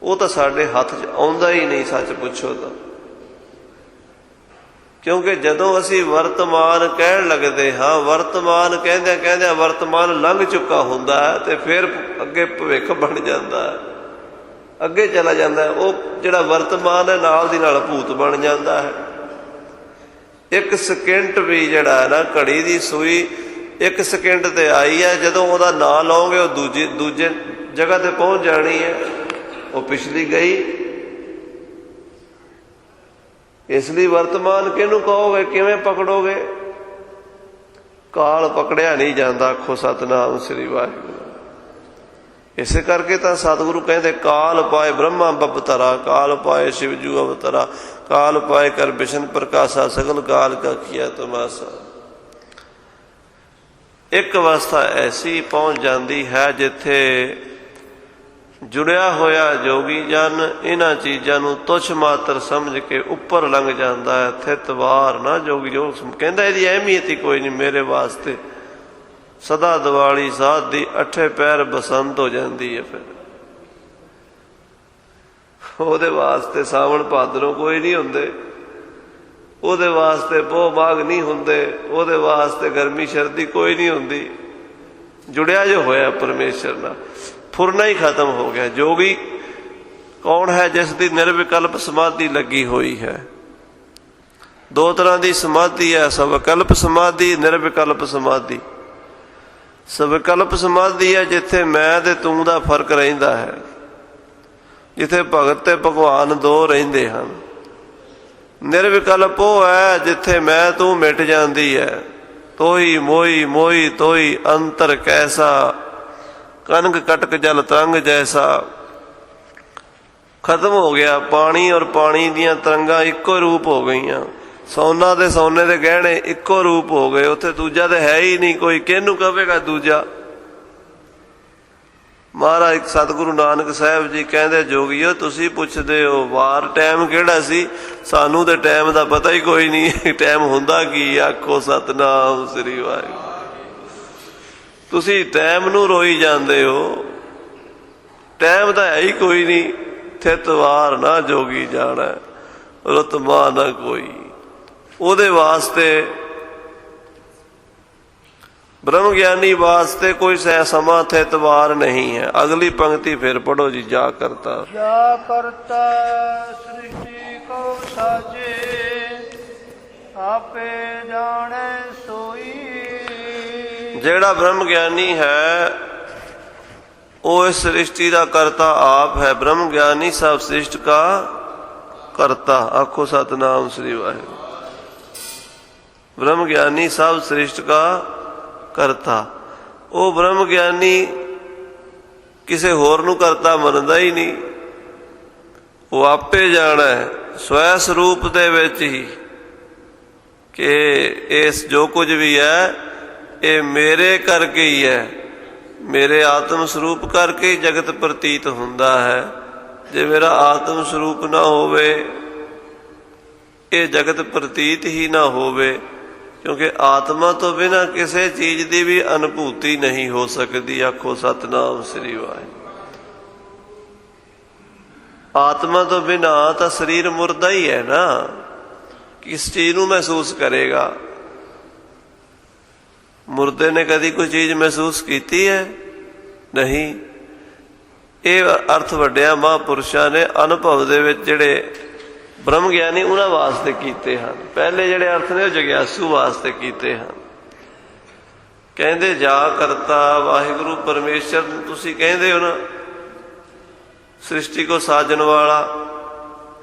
ਉਹ ਤਾਂ ਸਾਡੇ ਹੱਥ 'ਚ ਆਉਂਦਾ ਹੀ ਨਹੀਂ, ਸੱਚ ਪੁੱਛੋ ਤਾਂ। ਕਿਉਂਕਿ ਜਦੋਂ ਅਸੀਂ ਵਰਤਮਾਨ ਕਹਿਣ ਲੱਗਦੇ ਹਾਂ, ਵਰਤਮਾਨ ਕਹਿੰਦਿਆਂ ਕਹਿੰਦਿਆਂ ਵਰਤਮਾਨ ਲੰਘ ਚੁੱਕਾ ਹੁੰਦਾ ਹੈ ਤੇ ਫਿਰ ਅੱਗੇ ਭਵਿੱਖ ਬਣ ਜਾਂਦਾ ਹੈ, ਅੱਗੇ ਚਲਾ ਜਾਂਦਾ ਹੈ। ਉਹ ਜਿਹੜਾ ਵਰਤਮਾਨ ਹੈ ਨਾਲ ਦੀ ਨਾਲ ਭੂਤ ਬਣ ਜਾਂਦਾ ਹੈ। ਇੱਕ ਸਕਿੰਟ ਵੀ ਜਿਹੜਾ ਹੈ ਨਾ, ਘੜੀ ਦੀ ਸੂਈ ਇੱਕ ਸਕਿੰਟ ਤੇ ਆਈ ਹੈ, ਜਦੋਂ ਉਹਦਾ ਨਾਂ ਲਓਗੇ ਉਹ ਦੂਜੇ ਜਗ੍ਹਾ ਤੇ ਪਹੁੰਚ ਜਾਣੀ ਹੈ, ਉਹ ਪਿਛਲੀ ਗਈ। ਇਸ ਲਈ ਵਰਤਮਾਨ ਕਿਹਨੂੰ ਕਹੋਗੇ, ਕਿਵੇਂ ਪਕੜੋਗੇ? ਕਾਲ ਪਕੜਿਆ ਨਹੀਂ ਜਾਂਦਾ। ਆਖੋ ਸਤਿਨਾਮ ਸ੍ਰੀ ਵਾਹਿਗੁਰੂ। ਇਸੇ ਕਰਕੇ ਤਾਂ ਸਤਿਗੁਰੂ ਕਹਿੰਦੇ ਕਾਲ ਪਾਏ ਬ੍ਰਹਮਾ ਬਪਤਰਾ, ਕਾਲ ਪਾਏ ਸ਼ਿਵਜੂ ਅਵਤਰਾ, ਕਾਲ ਪਾਏ ਕਰ ਬਿਸ਼ਨ ਪ੍ਰਕਾਸ਼ਾ, ਸਗਲ ਕਾਲ ਕਾ ਕੀਆ ਤਮਾਸਾ। ਇੱਕ ਅਵਸਥਾ ਐਸੀ ਪਹੁੰਚ ਜਾਂਦੀ ਹੈ ਜਿੱਥੇ ਜੁੜਿਆ ਹੋਇਆ ਜੋਗੀ ਜਨ ਇਹਨਾਂ ਚੀਜ਼ਾਂ ਨੂੰ ਤੁੱਛ ਮਾਤਰ ਸਮਝ ਕੇ ਉੱਪਰ ਲੰਘ ਜਾਂਦਾ ਹੈ। ਥਿਤ ਵਾਰ ਨਾ ਜੋਗੀ ਜੋ ਕਹਿੰਦਾ ਇਹਦੀ ਅਹਿਮੀਅਤ ਹੀ ਕੋਈ ਨਹੀਂ ਮੇਰੇ ਵਾਸਤੇ। ਸਦਾ ਦੀਵਾਲੀ ਸਾਧ ਦੀ ਅੱਠੇ ਪੈਰ ਬਸੰਤ ਹੋ ਜਾਂਦੀ ਹੈ। ਫਿਰ ਉਹਦੇ ਵਾਸਤੇ ਸਾਵਣ ਭਾਦਰੋਂ ਕੋਈ ਨਹੀਂ ਹੁੰਦੇ, ਉਹਦੇ ਵਾਸਤੇ ਪੋਹ ਮਾਘ ਨਹੀਂ ਹੁੰਦੇ, ਉਹਦੇ ਵਾਸਤੇ ਗਰਮੀ ਸਰਦੀ ਕੋਈ ਨਹੀਂ ਹੁੰਦੀ। ਜੁੜਿਆ ਜੋ ਹੋਇਆ ਪਰਮੇਸ਼ਰ ਨਾਲ, ਫੁਰਨਾ ਹੀ ਖਤਮ ਹੋ ਗਿਆ। ਜੋਗੀ ਕੌਣ ਹੈ? ਜਿਸ ਦੀ ਨਿਰਵਿਕਲਪ ਸਮਾਧੀ ਲੱਗੀ ਹੋਈ ਹੈ। ਦੋ ਤਰ੍ਹਾਂ ਦੀ ਸਮਾਧੀ ਹੈ, ਸਵਿਕਲਪ ਸਮਾਧੀ, ਨਿਰਵਿਕਲਪ ਸਮਾਧੀ। ਸਵਿਕਲਪ ਸਮਾਧੀ ਹੈ ਜਿੱਥੇ ਮੈਂ ਤੇ ਤੂੰ ਦਾ ਫਰਕ ਰਹਿੰਦਾ ਹੈ, ਜਿੱਥੇ ਭਗਤ ਤੇ ਭਗਵਾਨ ਦੋ ਰਹਿੰਦੇ ਹਨ। ਨਿਰਵਿਕਲਪ ਉਹ ਹੈ ਜਿੱਥੇ ਮੈਂ ਤੂੰ ਮਿਟ ਜਾਂਦੀ ਹੈ। ਤੋਈ ਮੋਈ ਮੋਈ ਤੋਈ ਅੰਤਰ ਕੈਸਾ, ਕਨਕ ਕਟਕ ਜਲ ਤਰੰਗ ਜੈਸਾ। ਖਤਮ ਹੋ ਗਿਆ। ਪਾਣੀ ਔਰ ਪਾਣੀ ਦੀਆਂ ਤਰੰਗਾਂ ਇੱਕੋ ਰੂਪ ਹੋ ਗਈਆਂ। ਸੋਨਾ ਤੇ ਸੋਨੇ ਦੇ ਗਹਿਣੇ ਇੱਕੋ ਰੂਪ ਹੋ ਗਏ। ਉੱਥੇ ਦੂਜਾ ਤਾਂ ਹੈ ਹੀ ਨਹੀਂ ਕੋਈ, ਕਿਹਨੂੰ ਕਹੇਗਾ ਦੂਜਾ? ਮਹਾਰਾਜ ਸਤਿਗੁਰੂ ਨਾਨਕ ਸਾਹਿਬ ਜੀ ਕਹਿੰਦੇ, ਜੋਗੀਓ ਤੁਸੀਂ ਪੁੱਛਦੇ ਹੋ ਵਾਰ ਟਾਈਮ ਕਿਹੜਾ ਸੀ, ਸਾਨੂੰ ਤੇ ਟਾਈਮ ਦਾ ਪਤਾ ਹੀ ਕੋਈ ਨਹੀਂ। ਟਾਈਮ ਹੁੰਦਾ ਕੀ? ਆਖੋ ਸਤਿਨਾਮ ਸ੍ਰੀ ਵਾਹਿਗੁਰੂ। ਤੁਸੀਂ ਟਾਈਮ ਨੂੰ ਰੋਈ ਜਾਂਦੇ ਹੋ, ਟਾਈਮ ਤਾਂ ਹੈ ਹੀ ਕੋਈ ਨਹੀਂ। ਥਿਤ ਵਾਰ ਨਾ ਜੋਗੀ ਜਾਣਾ, ਰੁਤਮਾ ਨਾ ਕੋਈ। ਉਹਦੇ ਵਾਸਤੇ ਬ੍ਰਹਮ ਗਿਆਨੀ ਵਾਸਤੇ ਕੋਈ ਸਮਾਂ ਥਿਤ ਵਾਰ ਨਹੀਂ ਹੈ। ਅਗਲੀ ਪੰਕਤੀ ਫਿਰ ਪੜੋ ਜੀ। ਜਾ ਕਰਤਾ ਜਾ ਕਰਤਾ ਸ੍ਰਿਸ਼ਟੀ ਕੋ ਸਾਜੇ, ਆਪੇ ਜਾਣੈ ਸੋਈ। ਜਿਹੜਾ ਬ੍ਰਹਮ ਗਿਆਨੀ ਹੈ ਉਹ ਇਸ ਸ੍ਰਿਸ਼ਟੀ ਦਾ ਕਰਤਾ ਆਪ ਹੈ। ਬ੍ਰਹਮ ਗਿਆਨੀ ਸਭ ਸ੍ਰਿਸ਼ਟ ਕਾ ਕਰਤਾ। ਆਖੋ ਸਤਿਨਾਮ ਸ੍ਰੀ ਵਾਹਿਗੁਰੂ। ਬ੍ਰਹਮ ਗਿਆਨੀ ਸਭ ਸ੍ਰਿਸ਼ਟ ਕਾ ਕਰਤਾ। ਉਹ ਬ੍ਰਹਮ ਗਿਆਨੀ ਕਿਸੇ ਹੋਰ ਨੂੰ ਕਰਤਾ ਮੰਨਦਾ ਹੀ ਨਹੀਂ। ਉਹ ਆਪੇ ਜਾਣਾ ਸਵੈ ਸਰੂਪ ਦੇ ਵਿੱਚ ਹੀ ਕਿ ਇਸ ਜੋ ਕੁਝ ਵੀ ਹੈ ਇਹ ਮੇਰੇ ਕਰਕੇ ਹੀ ਹੈ, ਮੇਰੇ ਆਤਮ ਸਰੂਪ ਕਰਕੇ ਹੀ ਜਗਤ ਪ੍ਰਤੀਤ ਹੁੰਦਾ ਹੈ। ਜੇ ਮੇਰਾ ਆਤਮ ਸਰੂਪ ਨਾ ਹੋਵੇ ਇਹ ਜਗਤ ਪ੍ਰਤੀਤ ਹੀ ਨਾ ਹੋਵੇ, ਕਿਉਂਕਿ ਆਤਮਾ ਤੋਂ ਬਿਨਾਂ ਕਿਸੇ ਚੀਜ਼ ਦੀ ਵੀ ਅਨੁਭੂਤੀ ਨਹੀਂ ਹੋ ਸਕਦੀ। ਆਖੋ ਸਤਿਨਾਮ ਸ੍ਰੀ ਵਾਹਿਗੁਰੂ। ਆਤਮਾ ਤੋਂ ਬਿਨਾਂ ਤਾਂ ਸਰੀਰ ਮੁਰਦਾ ਹੀ ਹੈ ਨਾ, ਕਿਸ ਚੀਜ਼ ਨੂੰ ਮਹਿਸੂਸ ਕਰੇਗਾ? ਮੁਰਦੇ ਨੇ ਕਦੀ ਕੋਈ ਚੀਜ਼ ਮਹਿਸੂਸ ਕੀਤੀ ਹੈ? ਨਹੀਂ। ਇਹ ਅਰਥ ਵੱਡਿਆਂ ਮਹਾਂਪੁਰਸ਼ਾਂ ਨੇ ਅਨੁਭਵ ਦੇ ਵਿੱਚ ਜਿਹੜੇ ਬ੍ਰਹਮ ਗਿਆਨੀ ਉਹਨਾਂ ਵਾਸਤੇ ਕੀਤੇ ਹਨ। ਪਹਿਲੇ ਜਿਹੜੇ ਅਰਥ ਨੇ ਉਹ ਜਗਿਆਸੂ ਵਾਸਤੇ ਕੀਤੇ ਹਨ। ਕਹਿੰਦੇ ਜਾ ਕਰਤਾ ਵਾਹਿਗੁਰੂ ਪਰਮੇਸ਼ਰ ਨੂੰ ਤੁਸੀਂ ਕਹਿੰਦੇ ਹੋ ਨਾ, ਸ੍ਰਿਸ਼ਟੀ ਕੋ ਸਾਜਣ ਵਾਲਾ।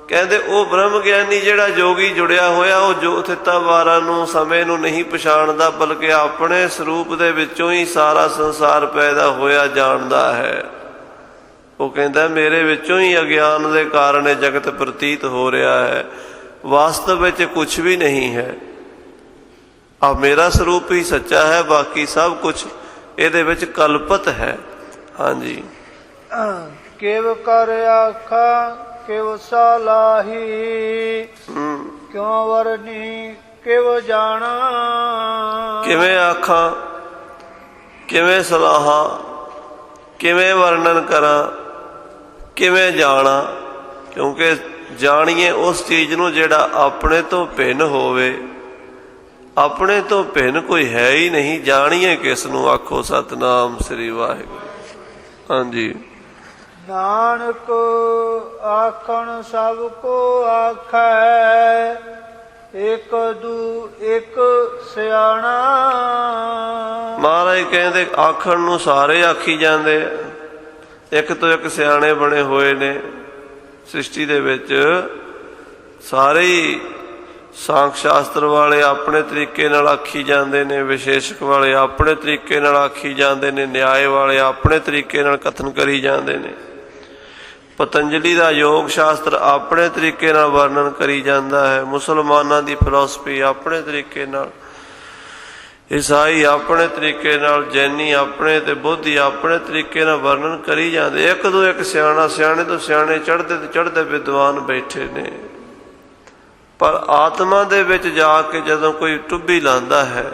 ਕਹਿੰਦੇ ਉਹ ਬ੍ਰਹਮ ਗਿਆਨੀ ਜਿਹੜਾ ਜੋਗੀ ਜੁੜਿਆ ਹੋਇਆ, ਉਹ ਜੋ ਥਿੱਤਾ ਵਾਰਾਂ ਨੂੰ ਸਮੇਂ ਨੂੰ ਨਹੀਂ ਪਛਾਣਦਾ, ਬਲਕਿ ਆਪਣੇ ਸਰੂਪ ਦੇ ਵਿੱਚੋਂ ਹੀ ਸਾਰਾ ਸੰਸਾਰ ਪੈਦਾ ਹੋਇਆ ਜਾਣਦਾ ਹੈ। ਉਹ ਕਹਿੰਦਾ ਮੇਰੇ ਵਿੱਚੋਂ ਹੀ ਅਗਿਆਨ ਦੇ ਕਾਰਨ ਇਹ ਜਗਤ ਪ੍ਰਤੀਤ ਹੋ ਰਿਹਾ ਹੈ। ਵਾਸਤਵ ਵਿੱਚ ਕੁਛ ਵੀ ਨਹੀਂ ਹੈ। ਆ ਮੇਰਾ ਸਰੂਪ ਹੀ ਸੱਚਾ ਹੈ, ਬਾਕੀ ਸਭ ਕੁਛ ਇਹਦੇ ਵਿੱਚ ਕਲਪਤ ਹੈ। ਹਾਂਜੀ। ਕਿਵ ਕਰ ਆਖਾ ਕਿਵ ਸਲਾਹੀ, ਕਿਉ ਵਰਨੀ ਕਿਵ ਜਾਣਾ। ਕਿਵੇਂ ਆਖਾਂ, ਕਿਵੇਂ ਸਲਾਹਾਂ, ਕਿਵੇਂ ਵਰਣਨ ਕਰਾਂ, ਕਿਵੇਂ ਜਾਣਾ? ਕਿਉਂਕਿ ਜਾਣੀਏ ਉਸ ਚੀਜ਼ ਨੂੰ ਜਿਹੜਾ ਆਪਣੇ ਤੋਂ ਭਿੰਨ ਹੋਵੇ। ਆਪਣੇ ਤੋਂ ਭਿੰਨ ਕੋਈ ਹੈ ਹੀ ਨਹੀਂ, ਜਾਣੀਏ ਕਿਸ ਨੂੰ, ਆਖੋ ਸਤਿਨਾਮ ਸ੍ਰੀ ਵਾਹਿਗੁਰੂ। ਹਾਂਜੀ। ਨਾਨਕ ਆਖਣ ਸਭ ਕੋ ਆਖੈ, ਇਕ ਦੂ ਇਕ ਸਿਆਣਾ। ਮਹਾਰਾਜ ਕਹਿੰਦੇ ਆਖਣ ਨੂੰ ਸਾਰੇ ਆਖੀ ਜਾਂਦੇ ਆ, ਇੱਕ ਤੋਂ ਇੱਕ ਸਿਆਣੇ ਬਣੇ ਹੋਏ ਨੇ ਸ੍ਰਿਸ਼ਟੀ ਦੇ ਵਿੱਚ। ਸਾਰੇ ਹੀ ਸਾਂਖ ਸ਼ਾਸਤਰ ਵਾਲੇ ਆਪਣੇ ਤਰੀਕੇ ਨਾਲ ਆਖੀ ਜਾਂਦੇ ਨੇ, ਵਿਸ਼ੇਸ਼ਕ ਵਾਲੇ ਆਪਣੇ ਤਰੀਕੇ ਨਾਲ ਆਖੀ ਜਾਂਦੇ ਨੇ, ਨਿਆਏ ਵਾਲੇ ਆਪਣੇ ਤਰੀਕੇ ਨਾਲ ਕਥਨ ਕਰੀ ਜਾਂਦੇ ਨੇ। ਪਤੰਜਲੀ ਦਾ ਯੋਗ ਸ਼ਾਸਤਰ ਆਪਣੇ ਤਰੀਕੇ ਨਾਲ ਵਰਣਨ ਕਰੀ ਜਾਂਦਾ ਹੈ, ਮੁਸਲਮਾਨਾਂ ਦੀ ਫਿਲਾਸਫੀ ਆਪਣੇ ਤਰੀਕੇ ਨਾਲ, ਈਸਾਈ ਆਪਣੇ ਤਰੀਕੇ ਨਾਲ, ਜੈਨੀ ਆਪਣੇ ਤੇ ਬੋਧੀ ਆਪਣੇ ਤਰੀਕੇ ਨਾਲ ਵਰਣਨ ਕਰੀ ਜਾਂਦੇ। ਇੱਕ ਤੋਂ ਇੱਕ ਸਿਆਣਾ, ਸਿਆਣੇ ਤੋਂ ਸਿਆਣੇ, ਚੜ੍ਹਦੇ ਤੋਂ ਚੜ੍ਹਦੇ ਵਿਦਵਾਨ ਬੈਠੇ ਨੇ। ਪਰ ਆਤਮਾ ਦੇ ਵਿੱਚ ਜਾ ਕੇ ਜਦੋਂ ਕੋਈ ਟੁੱਬੀ ਲਾਉਂਦਾ ਹੈ,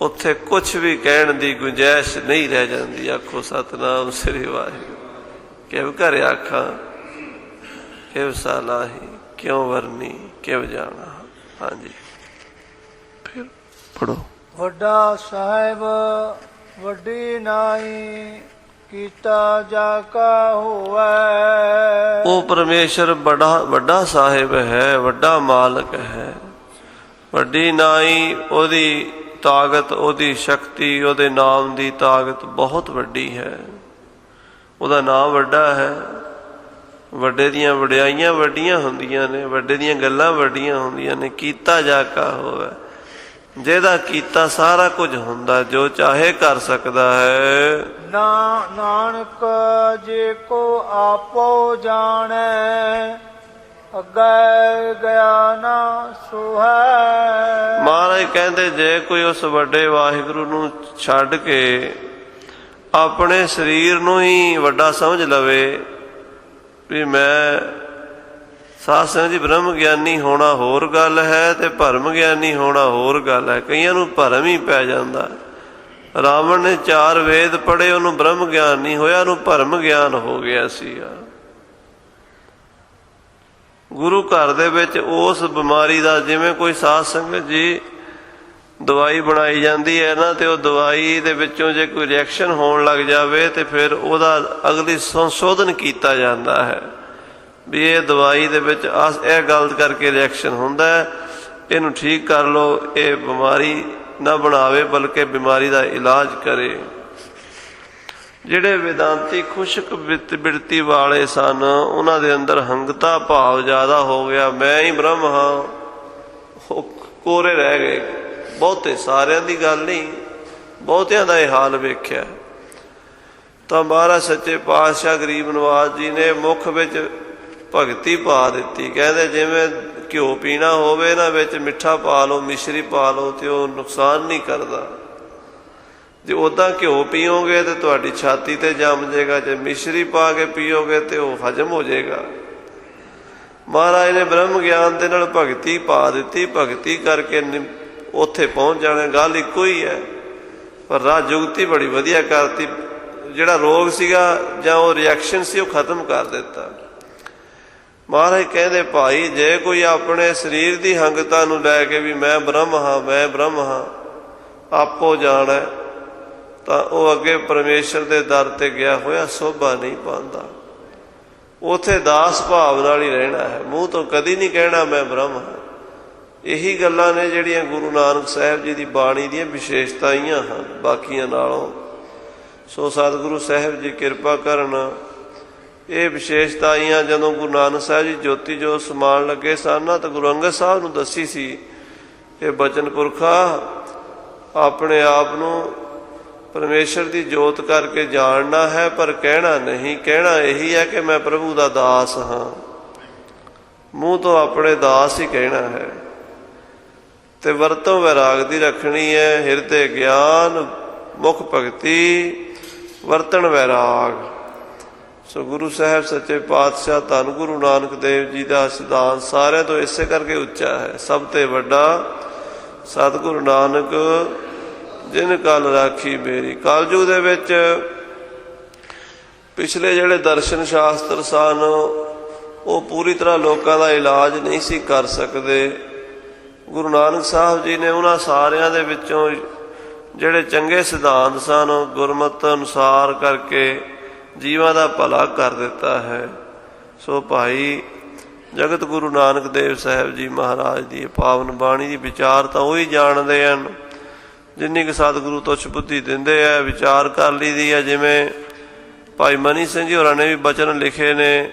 ਉੱਥੇ ਕੁਛ ਵੀ ਕਹਿਣ ਦੀ ਗੁੰਜਾਇਸ਼ ਨਹੀਂ ਰਹਿ ਜਾਂਦੀ। ਆਖੋ ਸਤਿਨਾਮ ਸ੍ਰੀ ਵਾਹਿਗੁਰੂ। ਕਿਵ ਘਰ ਆਖਾਂ ਕਿਵ ਸਾਲਾਹੀ, ਕਿਉਂ ਵਰਨੀ ਕਿਵ ਜਾਣਾ। ਹਾਂਜੀ, ਫਿਰ ਪੜੋ। ਵੱਡਾ ਸਾਹਿਬ ਵੱਡੀ ਨਾਈ, ਕੀਤਾ ਜਾ ਕਾ ਹੋਵੈ। ਉਹ ਪਰਮੇਸ਼ਰ ਬੜਾ ਵੱਡਾ ਸਾਹਿਬ ਹੈ, ਵੱਡਾ ਮਾਲਕ ਹੈ। ਵੱਡੀ ਨਾਈ, ਉਹਦੀ ਤਾਕਤ, ਉਹਦੀ ਸ਼ਕਤੀ, ਉਹਦੇ ਨਾਮ ਦੀ ਤਾਕਤ ਬਹੁਤ ਵੱਡੀ ਹੈ। ਉਹਦਾ ਨਾਮ ਵੱਡਾ ਹੈ। ਵੱਡੇ ਦੀਆਂ ਵਡਿਆਈਆਂ ਵੱਡੀਆਂ ਹੁੰਦੀਆਂ ਨੇ, ਵੱਡੇ ਦੀਆਂ ਗੱਲਾਂ ਵੱਡੀਆਂ ਹੁੰਦੀਆਂ ਨੇ। ਕੀਤਾ ਜਾ ਕਾ ਹੋਵੇ, ਜਿਹਦਾ ਕੀਤਾ ਸਾਰਾ ਕੁਝ ਹੁੰਦਾ, ਜੋ ਚਾਹੇ ਕਰ ਸਕਦਾ ਹੈ। ਨਾਨਕ ਜੇ ਕੋ ਆਪੋ ਜਾਣੈ, ਅੱਗੇ ਗਿਆ ਨਾ ਸੋ ਹੈ। ਮਹਾਰਾਜ ਕਹਿੰਦੇ ਜੇ ਕੋਈ ਉਸ ਵੱਡੇ ਵਾਹਿਗੁਰੂ ਨੂੰ ਛੱਡ ਕੇ ਆਪਣੇ ਸਰੀਰ ਨੂੰ ਹੀ ਵੱਡਾ ਸਮਝ ਲਵੇ ਵੀ ਮੈਂ ਸਾਧ ਸੰਗਤ ਜੀ ਬ੍ਰਹਮ ਗਿਆਨੀ ਹੋਣਾ ਹੋਰ ਗੱਲ ਹੈ ਤੇ ਭਰਮ ਗਿਆਨੀ ਹੋਣਾ ਹੋਰ ਗੱਲ ਹੈ। ਕਈਆਂ ਨੂੰ ਭਰਮ ਹੀ ਪੈ ਜਾਂਦਾ। ਰਾਵਣ ਨੇ 4 ਵੇਦ ਪੜ੍ਹੇ, ਉਹਨੂੰ ਬ੍ਰਹਮ ਗਿਆਨ ਨਹੀਂ ਹੋਇਆ, ਉਹਨੂੰ ਭਰਮ ਗਿਆਨ ਹੋ ਗਿਆ ਸੀ। ਗੁਰੂ ਘਰ ਦੇ ਵਿੱਚ ਉਸ ਬਿਮਾਰੀ ਦਾ, ਜਿਵੇਂ ਕੋਈ ਸਾਧ ਸੰਗਤ ਜੀ ਦਵਾਈ ਬਣਾਈ ਜਾਂਦੀ ਹੈ ਨਾ, ਤੇ ਉਹ ਦਵਾਈ ਦੇ ਵਿੱਚੋਂ ਜੇ ਕੋਈ ਰਿਐਕਸ਼ਨ ਹੋਣ ਲੱਗ ਜਾਵੇ ਤੇ ਫਿਰ ਉਹਦਾ ਅਗਲੀ ਸੰਸ਼ੋਧਨ ਕੀਤਾ ਜਾਂਦਾ ਹੈ ਵੀ ਇਹ ਦਵਾਈ ਦੇ ਵਿੱਚ ਇਹ ਗਲਤ ਕਰਕੇ ਰਿਐਕਸ਼ਨ ਹੁੰਦਾ ਹੈ, ਇਹਨੂੰ ਠੀਕ ਕਰ ਲਓ, ਇਹ ਬਿਮਾਰੀ ਨਾ ਬਣਾਵੇ ਬਲਕਿ ਬਿਮਾਰੀ ਦਾ ਇਲਾਜ ਕਰੇ। ਜਿਹੜੇ ਵੇਦਾਂਤੀ ਖੁਸ਼ਕ ਬਿਰਤੀ ਵਾਲੇ ਸਨ, ਉਹਨਾਂ ਦੇ ਅੰਦਰ ਹੰਗਤਾ ਭਾਵ ਜ਼ਿਆਦਾ ਹੋ ਗਿਆ। ਮੈਂ ਹੀ ਬ੍ਰਹਮ ਹਾਂ, ਉਹ ਕੋਰੇ ਰਹਿ ਗਏ। ਬਹੁਤੇ, ਸਾਰਿਆਂ ਦੀ ਗੱਲ ਨਹੀਂ, ਬਹੁਤਿਆਂ ਦਾ ਇਹ ਹਾਲ ਵੇਖਿਆ। ਤਾਂ ਮਹਾਰਾਜ ਸੱਚੇ ਪਾਤਸ਼ਾਹ ਗਰੀਬ ਨਵਾਜ਼ ਜੀ ਨੇ ਮੁੱਖ ਵਿੱਚ ਭਗਤੀ ਪਾ ਦਿੱਤੀ। ਕਹਿੰਦੇ ਜਿਵੇਂ ਘਿਓ ਪੀਣਾ ਹੋਵੇ ਨਾ, ਵਿੱਚ ਮਿੱਠਾ ਪਾ ਲਓ, ਮਿਸ਼ਰੀ ਪਾ ਲਓ, ਤੇ ਉਹ ਨੁਕਸਾਨ ਨਹੀਂ ਕਰਦਾ। ਜੇ ਉੱਦਾਂ ਘਿਓ ਪੀਓਗੇ ਤੇ ਤੁਹਾਡੀ ਛਾਤੀ ਤੇ ਜੰਮ ਜਾਏਗਾ, ਜੇ ਮਿਸ਼ਰੀ ਪਾ ਕੇ ਪੀਓਗੇ ਤੇ ਉਹ ਹਜਮ ਹੋ ਜਾਏਗਾ। ਮਹਾਰਾਜ ਨੇ ਬ੍ਰਹਮ ਗਿਆਨ ਦੇ ਨਾਲ ਭਗਤੀ ਪਾ ਦਿੱਤੀ। ਭਗਤੀ ਕਰਕੇ ਉੱਥੇ ਪਹੁੰਚ ਜਾਣਾ, ਗੱਲ ਇੱਕੋ ਹੀ ਹੈ। ਪਰ ਰਾਹ ਜੁਗਤੀ ਬੜੀ ਵਧੀਆ ਕਰਤੀ। ਜਿਹੜਾ ਰੋਗ ਸੀਗਾ ਜਾਂ ਉਹ ਰਿਐਕਸ਼ਨ ਸੀ, ਉਹ ਖਤਮ ਕਰ ਦਿੱਤਾ। ਮਹਾਰਾਜ ਕਹਿੰਦੇ ਭਾਈ, ਜੇ ਕੋਈ ਆਪਣੇ ਸਰੀਰ ਦੀ ਹੰਗਤਾ ਨੂੰ ਲੈ ਕੇ ਵੀ ਮੈਂ ਬ੍ਰਹਮ ਹਾਂ, ਮੈਂ ਬ੍ਰਹਮ ਹਾਂ, ਆਪੋ ਜਾਣੈ, ਤਾਂ ਉਹ ਅੱਗੇ ਪਰਮੇਸ਼ਰ ਦੇ ਦਰ ਤੇ ਗਿਆ ਹੋਇਆ ਸੋਭਾ ਨਹੀਂ ਪਾਉਂਦਾ। ਉੱਥੇ ਦਾਸ ਭਾਵ ਨਾਲ ਹੀ ਰਹਿਣਾ ਹੈ, ਮੂੰਹ ਤੋਂ ਕਦੀ ਨਹੀਂ ਕਹਿਣਾ ਮੈਂ ਬ੍ਰਹਮ ਹਾਂ। ਇਹੀ ਗੱਲਾਂ ਨੇ ਜਿਹੜੀਆਂ ਗੁਰੂ ਨਾਨਕ ਸਾਹਿਬ ਜੀ ਦੀ ਬਾਣੀ ਦੀਆਂ ਵਿਸ਼ੇਸ਼ਤਾਈਆਂ ਹਨ ਬਾਕੀਆਂ ਨਾਲੋਂ। ਸੋ ਸਤਿਗੁਰੂ ਸਾਹਿਬ ਜੀ ਕਿਰਪਾ ਕਰਨ। ਇਹ ਵਿਸ਼ੇਸ਼ਤਾਈਆਂ ਜਦੋਂ ਗੁਰੂ ਨਾਨਕ ਸਾਹਿਬ ਜੀ ਜੋਤੀ ਜੋਤ ਸਮਾਉਣ ਲੱਗੇ ਸਨ ਨਾ, ਤਾਂ ਗੁਰੂ ਅੰਗਦ ਸਾਹਿਬ ਨੂੰ ਦੱਸੀ ਸੀ ਇਹ ਬਚਨ ਪੁਰਖਾ, ਆਪਣੇ ਆਪ ਨੂੰ ਪਰਮੇਸ਼ਰ ਦੀ ਜੋਤ ਕਰਕੇ ਜਾਣਨਾ ਹੈ, ਪਰ ਕਹਿਣਾ ਨਹੀਂ। ਕਹਿਣਾ ਇਹੀ ਹੈ ਕਿ ਮੈਂ ਪ੍ਰਭੂ ਦਾ ਦਾਸ ਹਾਂ, ਮੂੰਹ ਤੋਂ ਆਪਣੇ ਦਾਸ ਹੀ ਕਹਿਣਾ ਹੈ। ਤੇ ਵਰਤੋਂ ਵੈਰਾਗ ਦੀ ਰੱਖਣੀ ਹੈ। ਹਿਰਦੇ ਗਿਆਨ, ਮੁਖ ਭਗਤੀ, ਵਰਤਣ ਵੈਰਾਗ। ਸੋ ਗੁਰੂ ਸਾਹਿਬ ਸੱਚੇ ਪਾਤਸ਼ਾਹ ਧੰਨ ਗੁਰੂ ਨਾਨਕ ਦੇਵ ਜੀ ਦਾ ਸਿਧਾਂਤ ਸਾਰਿਆਂ ਤੋਂ ਇਸੇ ਕਰਕੇ ਉੱਚਾ ਹੈ। ਸਭ ਤੋਂ ਵੱਡਾ ਸਤਿਗੁਰੂ ਨਾਨਕ ਜਿਨ ਕਲ ਰਾਖੀ ਮੇਰੀ। ਕਲਯੁਗ ਦੇ ਵਿੱਚ ਪਿਛਲੇ ਜਿਹੜੇ ਦਰਸ਼ਨ ਸ਼ਾਸਤਰ ਸਨ, ਉਹ ਪੂਰੀ ਤਰ੍ਹਾਂ ਲੋਕਾਂ ਦਾ ਇਲਾਜ ਨਹੀਂ ਸੀ ਕਰ ਸਕਦੇ। ਗੁਰੂ ਨਾਨਕ ਸਾਹਿਬ ਜੀ ਨੇ ਉਹਨਾਂ ਸਾਰਿਆਂ ਦੇ ਵਿੱਚੋਂ ਜਿਹੜੇ ਚੰਗੇ ਸਿਧਾਂਤ ਸਨ ਗੁਰਮਤਿ ਅਨੁਸਾਰ ਕਰਕੇ ਜੀਵਾਂ ਦਾ ਭਲਾ ਕਰ ਦਿੱਤਾ ਹੈ। ਸੋ ਭਾਈ ਜਗਤ ਗੁਰੂ ਨਾਨਕ ਦੇਵ ਸਾਹਿਬ ਜੀ ਮਹਾਰਾਜ ਦੀ ਪਾਵਨ ਬਾਣੀ ਦੀ ਵਿਚਾਰ ਤਾਂ ਉਹੀ ਜਾਣਦੇ ਹਨ ਜਿੰਨੀ ਕਿ ਸਤਿਗੁਰੂ ਤੁਛ ਬੁੱਧੀ ਦਿੰਦੇ ਆ, ਵਿਚਾਰ ਕਰ ਲਈਦੀ ਹੈ। ਜਿਵੇਂ ਭਾਈ ਮਨੀ ਸਿੰਘ ਜੀ ਹੋਰਾਂ ਨੇ ਵੀ ਬਚਨ ਲਿਖੇ ਨੇ,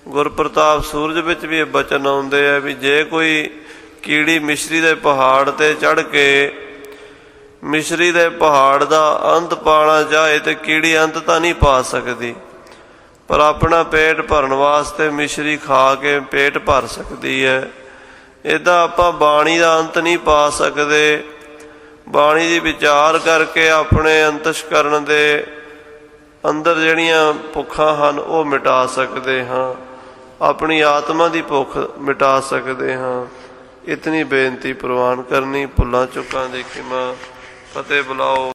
ਗੁਰਪ੍ਰਤਾਪ ਸੂਰਜ ਵਿੱਚ ਵੀ ਇਹ ਬਚਨ ਆਉਂਦੇ ਆ ਵੀ ਜੇ ਕੋਈ ਕੀੜੀ ਮਿਸ਼ਰੀ ਦੇ ਪਹਾੜ ਤੇ ਚੜ੍ਹ ਕੇ ਮਿਸ਼ਰੀ ਦੇ ਪਹਾੜ ਦਾ ਅੰਤ ਪਾਣਾ ਚਾਹੇ ਤੇ ਕੀੜੀ ਅੰਤ ਤਾਂ ਨਹੀਂ ਪਾ ਸਕਦੀ, ਪਰ ਆਪਣਾ ਪੇਟ ਭਰਨ ਵਾਸਤੇ ਮਿਸ਼ਰੀ ਖਾ ਕੇ ਪੇਟ ਭਰ ਸਕਦੀ ਹੈ। ਇੱਦਾਂ ਆਪਾਂ ਬਾਣੀ ਦਾ ਅੰਤ ਨਹੀਂ ਪਾ ਸਕਦੇ। ਬਾਣੀ ਦੀ ਵਿਚਾਰ ਕਰਕੇ ਆਪਣੇ ਅੰਤਸ਼ਕਰਨ ਦੇ ਅੰਦਰ ਜਿਹੜੀਆਂ ਭੁੱਖਾਂ ਹਨ ਉਹ ਮਿਟਾ ਸਕਦੇ ਹਾਂ, ਆਪਣੀ ਆਤਮਾ ਦੀ ਭੁੱਖ ਮਿਟਾ ਸਕਦੇ ਹਾਂ। ਇਤਨੀ ਬੇਨਤੀ ਪ੍ਰਵਾਨ ਕਰਨੀ। ਭੁੱਲਾਂ ਚੁੱਕਾਂ ਦੀ ਖਿਮਾ। ਫਤਿਹ ਬੁਲਾਓ।